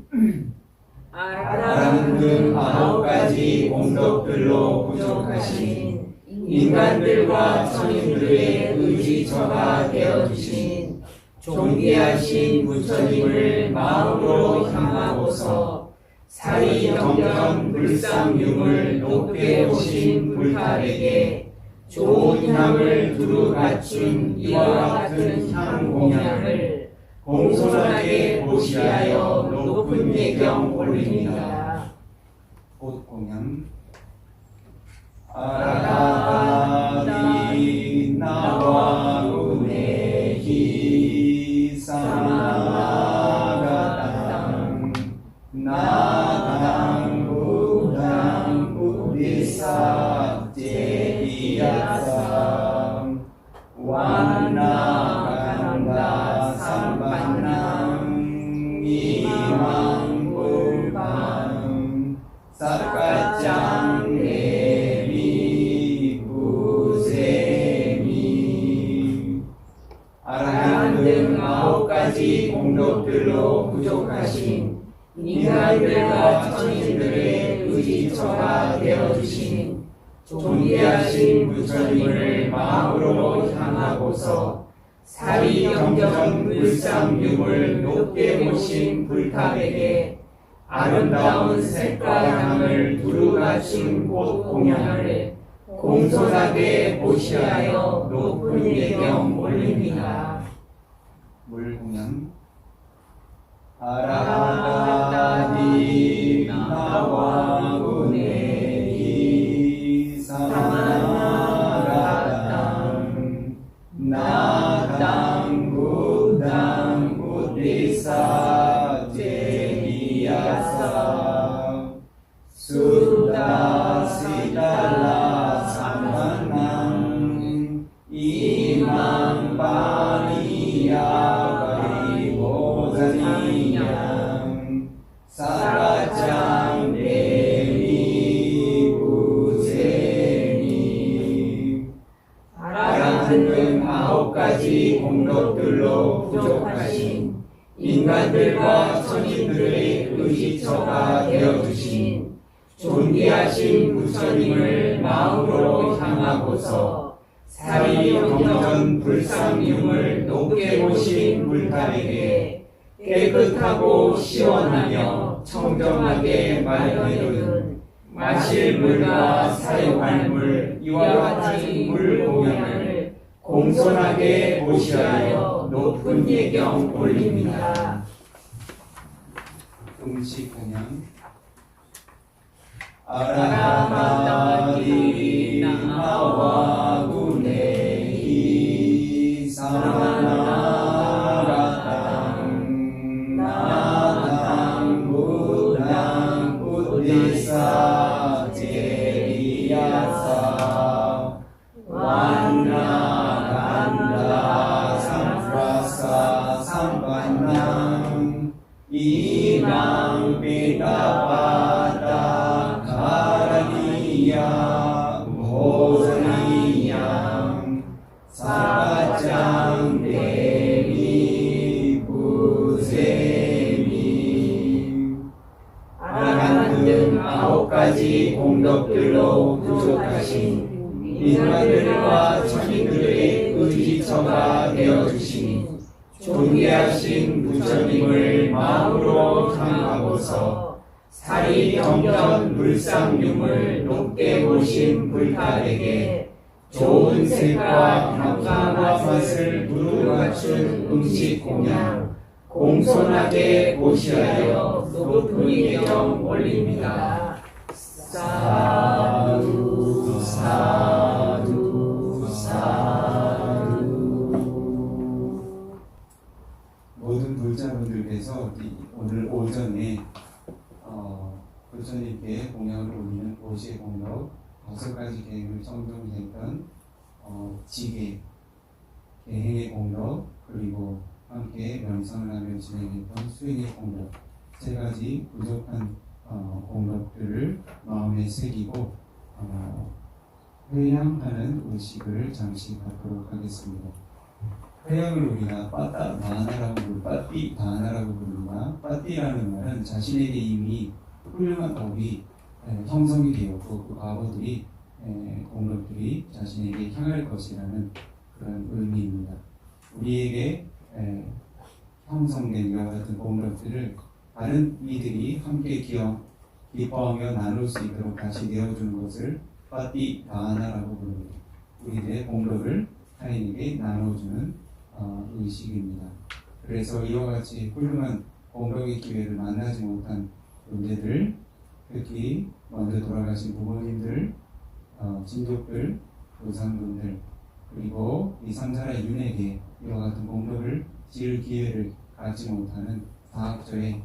[SPEAKER 1] 아람 등 9가지 공덕들로 부족하신 인간들과 천인들의 의지처가 되어주신 존귀하신 부처님을 마음으로 향하고서 사리 경전 불상유물 높게 오신 불탑에게 좋은 향을 두루 갖춘 이와 같은 향 공양을 공손하게 보시하여 높은 예경 올립니다. 옷 공양. 아라하니 나와 구네히 사마나가당 나당 부당 부디사 제리야사 완나간다 삼반랑 이망불방 사카짱 예미 부세미. 아라한 등 9가지 공덕들로 부족하신 인간들과 천인들의 의지처가 되어주신 존귀하신 부처님을 마음으로 향하고서 사리 경전 불상유물 높게 모신 불탑에게 아름다운 색과 향을 두루 갖춘 꽃 공양을 공손하게 보시하여 높은 예경 올립니다. 물 공양. 아라하다니 나와 구네히 사마나가당 나당 부당 부디사 제리야사 수다 시달라 삼만남 이망 바니야 바리보
[SPEAKER 6] 사가장 대미 부세미 바람 등 9가지 공덕들로 부족하신 인간들과 천인들의 의지처가 되어주신 존귀하신 부처님을 마음으로 향하고서 사리경전 불상융을 높게 보신 물탈에게 깨끗하고 시원하며 청정하게 마련해둔 마실 물과 사용할 물 이와 같은 물 공양을 공손하게 보시하여 높은 예경 올립니다.
[SPEAKER 1] 음식 공양.
[SPEAKER 6] 아라하다리 나와 구네히 사나라당 나당 부당 부디사 제리야사 완나간다 삼프라사 삼반낭 이낭 비다바다 가라니야 모자니양 사장 대미 부세미 아라한 등 9가지 공덕들로 부족하신 인간들과 천인들의 의지처가 되어주신 존귀하신 부처님을 마음으로 향하고서 사리경전 불상융을 높게 보신 불탈에게 좋은 색과 향과 맛을 두루 갖춘 음식 공양 공손하게 보시하여 높은 예경 올립니다. 사두 사두 사두.
[SPEAKER 1] 모든 불자분들께서 오늘 오전에 부처님께 공양을 올리는 오시의 공덕 5가지 계행을 청정했던 지계 계행의 공덕, 그리고 함께 명상을 하며 진행했던 수행의 공덕 3가지 부족한 공덕들을 마음에 새기고 회양하는 의식을 잠시 갖도록 하겠습니다. 회양을 우리가 빠띠 다나라고 부릅니다. 빠띠라는 말은 자신에게 이미 훌륭한 법이 형성이 되었고 그 과거들이 공덕들이 자신에게 향할 것이라는 그런 의미입니다. 우리에게 형성된 이와 같은 공덕들을 다른 이들이 함께 기뻐하며 나눌 수 있도록 다시 내어주는 것을 빠띠 다나라고 부릅니다. 우리들의 공덕을 타인에게 나눠주는 의식입니다. 그래서 이와 같이 훌륭한 공덕의 기회를 만나지 못한 존재들, 특히 먼저 돌아가신 부모님들, 친족들, 조상분들, 그리고 이 삼사의 윤회계 이와 같은 공덕을 지을 기회를 갖지 못하는 사학조의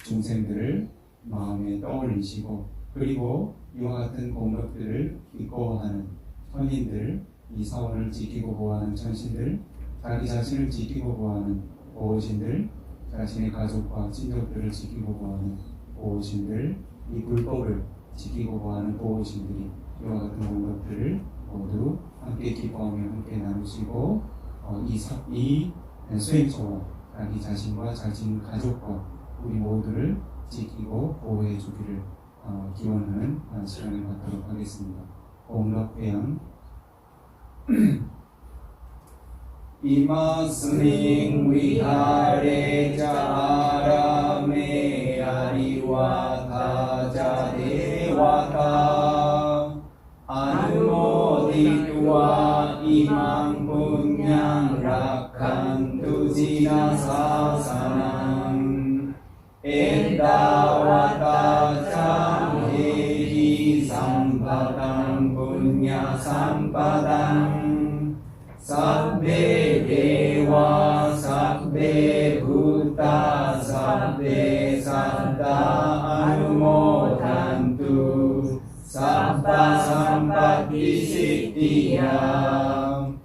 [SPEAKER 1] 중생들을 마음에 떠올리시고, 그리고 이와 같은 공덕들을 기꺼워하는 천인들, 이 사원을 지키고 보호하는 천신들, 자기 자신을 지키고 보호하는 보호신들, 자신의 가족과 친족들을 지키고 보호하는 보호신들, 이 불법을 지키고 보호하는 보호신들이 이와 같은 공덕들을 모두 함께 기뻐하며 함께 나누시고 이 수행처와 자기 자신과 자신 가족과 우리 모두를 지키고 보호해 주기를 기원하는 시간을 갖도록 하겠습니다. 공덕회양.
[SPEAKER 6] 이마스밍 위하레 자아라메 아리와 타자 대와타 아누모디투와 이망 분양 락칸투 지나사사낭 엔다와타 참헤히 삼바당 분야 삼바당 sabbe dewa sabbe bhuta sabbe satta anumodantu sabba sampatti siddhiyam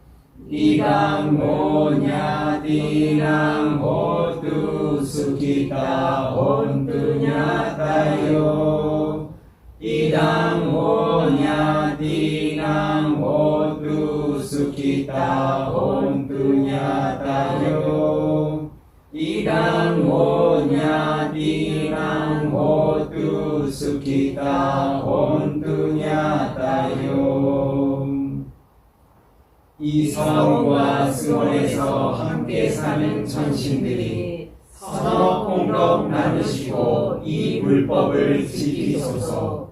[SPEAKER 6] idam monyatinam hotu 모두 수키타 혼투냐타요 이당 호냐 디당 모두 수키타 혼투냐타요 이당 호냐 디당 모두 수키타 혼투냐타요 이 성과 승원에서 함께 사는 천신들이 서로 공덕 나누시고 이 불법을 지키소서.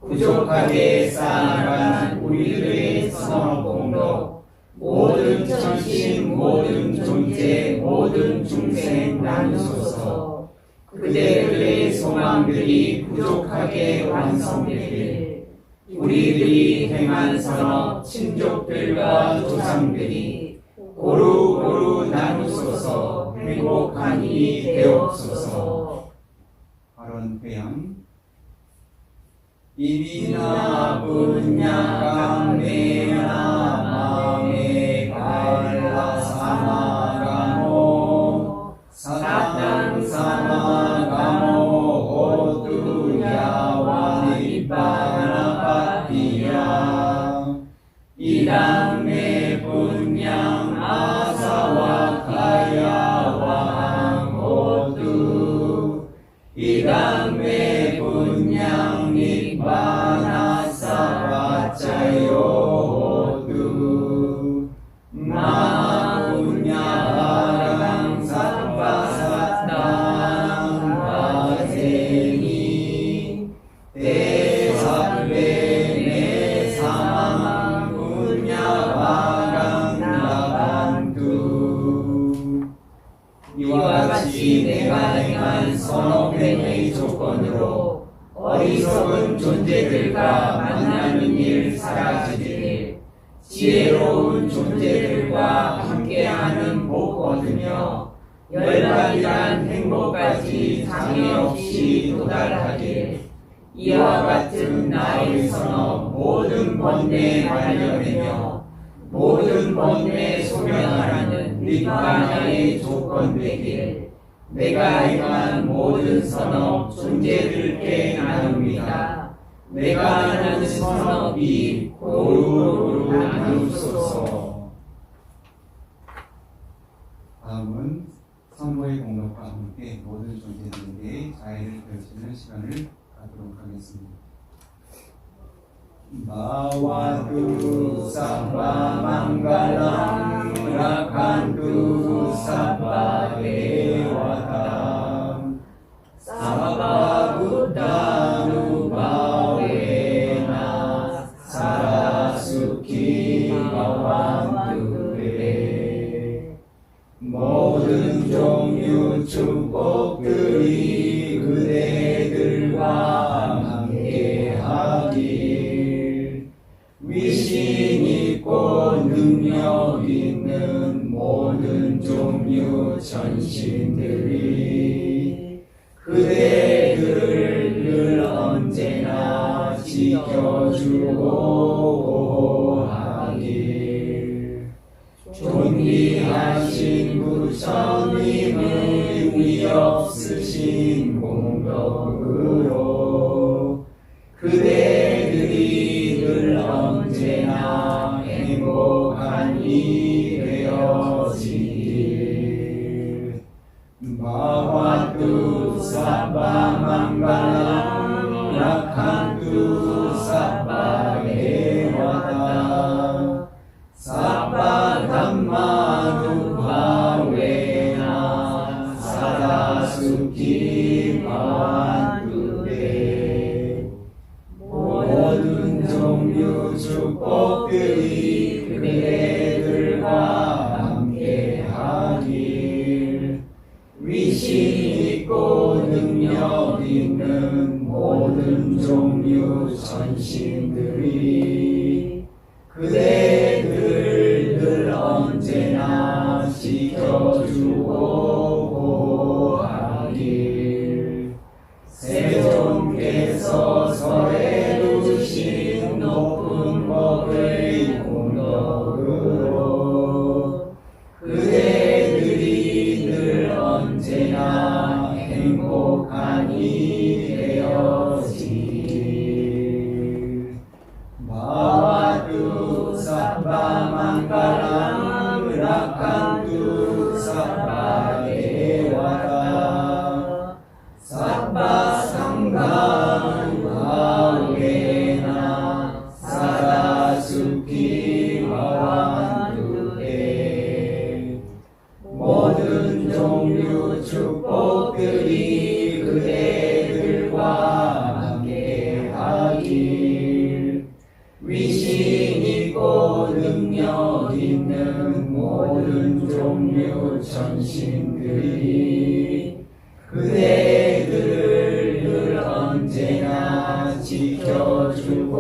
[SPEAKER 6] 부족하게 쌓아간 우리들의 선업 공덕 모든 천신 모든 존재 모든 중생 나누소서. 그대들의 소망들이 부족하게 완성되길 우리들이 행한 선업 친족들과 조상들이 고루고루 나누소서. 행복한 이 되옵소서.
[SPEAKER 1] 발언 회양
[SPEAKER 6] 이비나 분야감메나 마메 갈라 사마가모 사당 사마가모 오두야와 니빠나 파티야 이당메 분양 아사와 가야와 모두 이당메 분양 니빠나 사바짜요 모두 마 분야바랑 사바사당 바세니 대사베네 사망 분야바랑 나반두 이와 같이 내가 행한 선업행의 조건으로 어리석은 존재들과 만나는 일 사라지길 지혜로운 존재들과 함께하는 복 얻으며 열반이란 행복까지 장애 없이 도달하길 이와 같은 나의 선업 모든 번뇌 말려내며 모든 번뇌 소멸하는 니빠나의 조건 되길 내가 행한 모든 선업 존재들께 나눕니다. 내가 하는 선업이 고루고루 나누소서.
[SPEAKER 1] 다음은 성모의 공덕과 함께 모든 존재들에게 자애를 펼치는 시간을 갖도록 하겠습니다.
[SPEAKER 6] 바와투 사바 망갈랑 라칸투 사바 데와tam 사바 부타누 바웨나 사라수키 바완투레 모든 종류 축복들이 그대들과 함께하길 위신 있고 능력 있는 모든 종류 천신들이 그대들을 늘 언제나 지켜주고 하길 존귀하신 부처님의 위없으신 공덕으로 그대들이 늘 언제나 행복한이 되어지길 바와투 사바 망갈랑 라칸투 사바 데와tam 사바 담마누 바웨나 사라수키 바완투레 모든 종류 축복들이 그대들과 함께하길 위신 있고 능력 있는 모든 종류 천신들이 그대들을 늘 언제나 지켜주고 하길 세존께서 설해 두신 높은 법의 공덕으로 그대들이 늘 언제나
[SPEAKER 5] 아빠 상간 아우에나 사다수키 마완두에 모든 종류 축복들이 그대들과 함께하길 위신 있고 능력 있는 모든 종류 천신들이 그대들을 늘 언제나 지켜주고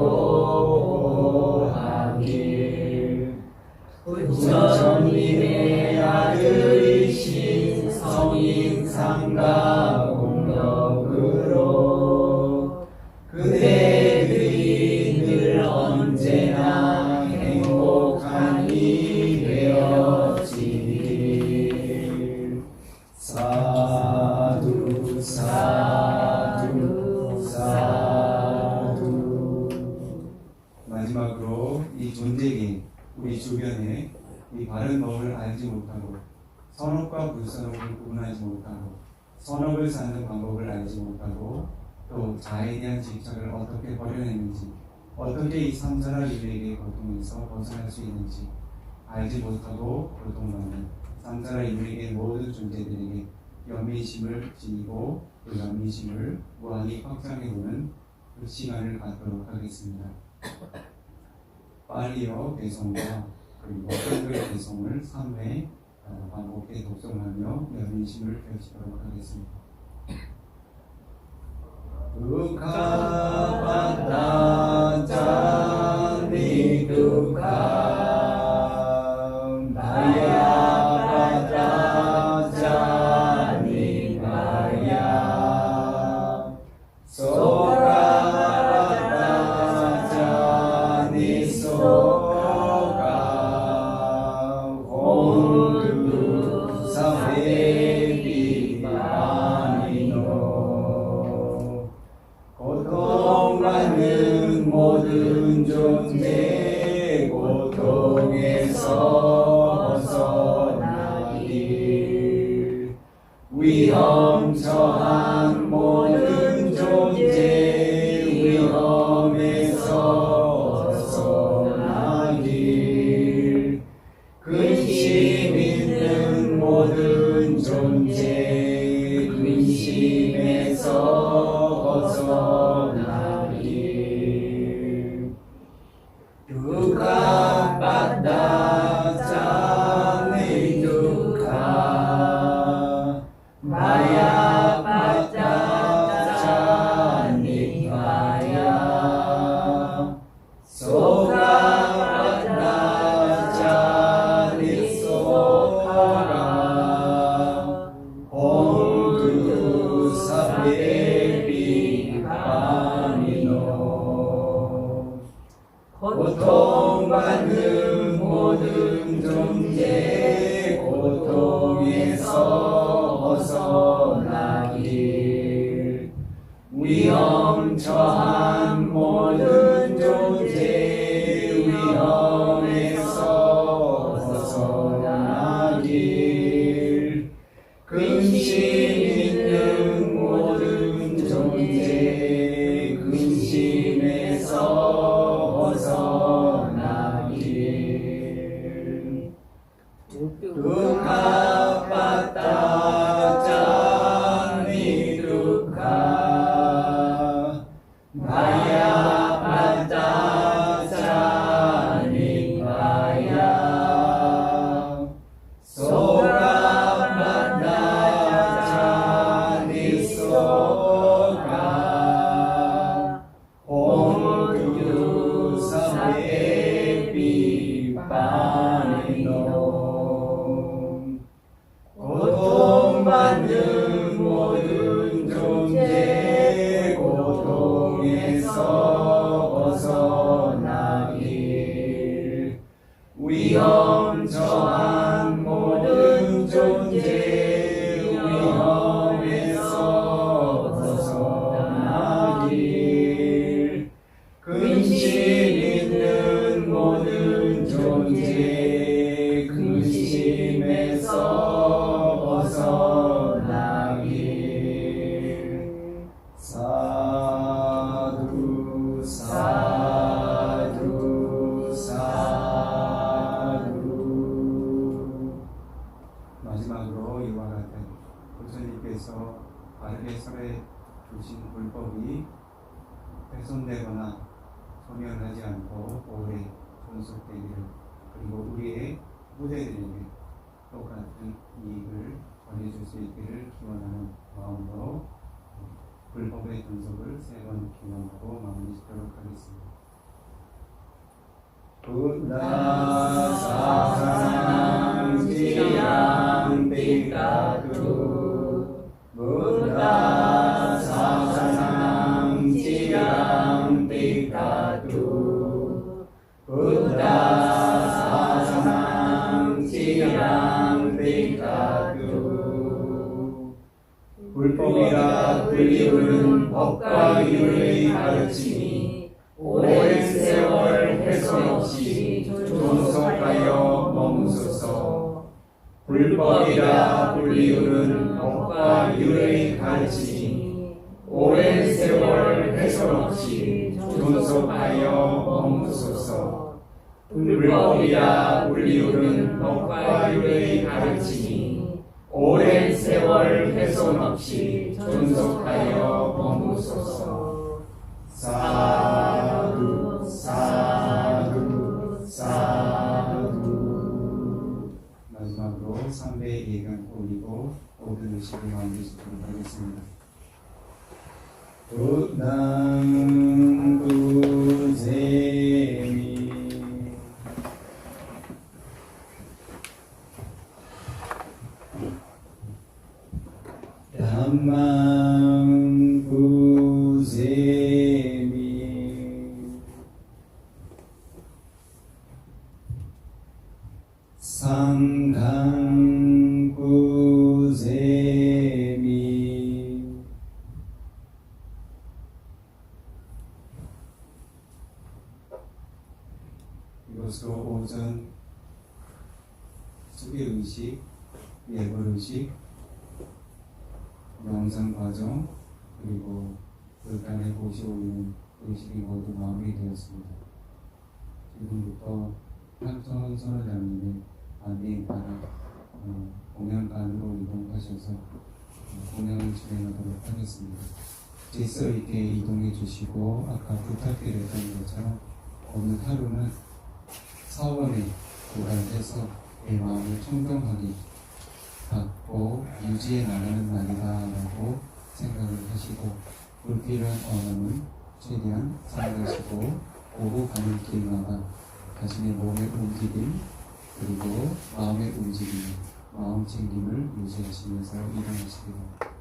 [SPEAKER 5] 하길 부처님의 아들이신 성인 상가 공덕으로 그대들이 늘 언제나 행복한 이 되어지길. 사두 사두 사두.
[SPEAKER 1] 마지막으로 이 존재계, 우리 주변에 이 바른 법을 알지 못하고 선업과 불선업을 구분하지 못하고 선업을 쌓는 방법을 알지 못하고 또 자아에 대한 집착을 어떻게 버려내는지 어떻게 이 삼자라 인류에게 고통에서 벗어날 수 있는지 알지 못하고 고통받는 삼자라 인류에게 모든 존재들에게 연민심을 지니고 그 연민심을 무한히 확장해보는 그 시간을 갖도록 하겠습니다. 파리어 개성과 그리고 한글 개성을 3회 반복해 독송하며 연민심을 펼치도록 하겠습니다. 두카바다 자니 두카 마야바다 자니 마야 소가바다 자니 소가 홀두 사회비 마니노 고통받는 모든 존재 고통에서 벗어나길 위험 처한 모든 존재 위험에서 벗어나길 근심 있는 모든 존재 근심에서 벗어나길 두카 바다 자니 두카 마야 바다 자니 마야 소가 바다 자니 소가 홀두 사베비 바니노 고통받는 모든 존재 고통에서 벗어나길 위험 처한 모든 존재 위험에서 벗어나길 근심 있는 모든 존재 근심에서 벗어나길 두카 바다 자니 두카 마야 바다 자니 마야 소가 바다 자니 소가 홀두 사베비 바니노 고통받는 모든 존재 고통에서 벗어나길 위험 처한 모든 존재 위험에서 벗어나길 근심 있는 모든 존재 근심에서 벗어나길
[SPEAKER 6] 사두 사두 사두.
[SPEAKER 1] 마지막으로 이와 같은 부처님께서 바르게 설해 주신 불법이 훼손되거나 소멸하지 않고 오래 존속되기를, 그리고 우리의 후대들에게 똑같은 이익을 전해줄 수 있기를 기원하는 마음으로 불법의 존속을 세 번 기원하고 마무리 짓도록 하겠습니다.
[SPEAKER 6] 부ddha 사사남 지양 띠까투 부ddha 사사남 지양 띠까투 부ddha 사사남 지양 띠까투. 불법이라 불리우는 법과 율의 가르침이 오랜 세월 훼손 없이 존속하여 머무소서. 불법이라 불리우는 법과 율의 가르침이 오랜 세월 훼손 없이 존속하여 머무소서. 불법이라 불리우는 법과 율의 가르침이 오랜 세월 훼손 없이 존속하여 머무소서. 사두 사두 사두.
[SPEAKER 1] 마지막으로 삼배 예경 올리고 모든 의식을 마무리 짓도록 하겠습니다.
[SPEAKER 6] 부ddhaṃ 부제미 담망 부제미 상강 부제미
[SPEAKER 1] 이것으로 오전 수기 의식, 예불 의식, 명상 과정, 그리고 불간에 모시오는 의식이 모두 마무리되었습니다. 지금부터 한천 선원장님의 안내에 따라 공연관으로 이동하셔서 공연을 진행하도록 하겠습니다. 질서 있게 이동해 주시고, 아까 부탁드렸던 것처럼 오늘 하루는 사원에 도달해서 내 마음을 청정하게 갖고 유지해 나가는 날이다라고 생각을 하시고, 불필요한 언어는 최대한 삼가시고, 오고 가는 길마다 자신의 몸의 움직임 그리고 마음의 움직임, 마음 챙김을 유지하시면서 이동하시기 바랍니다.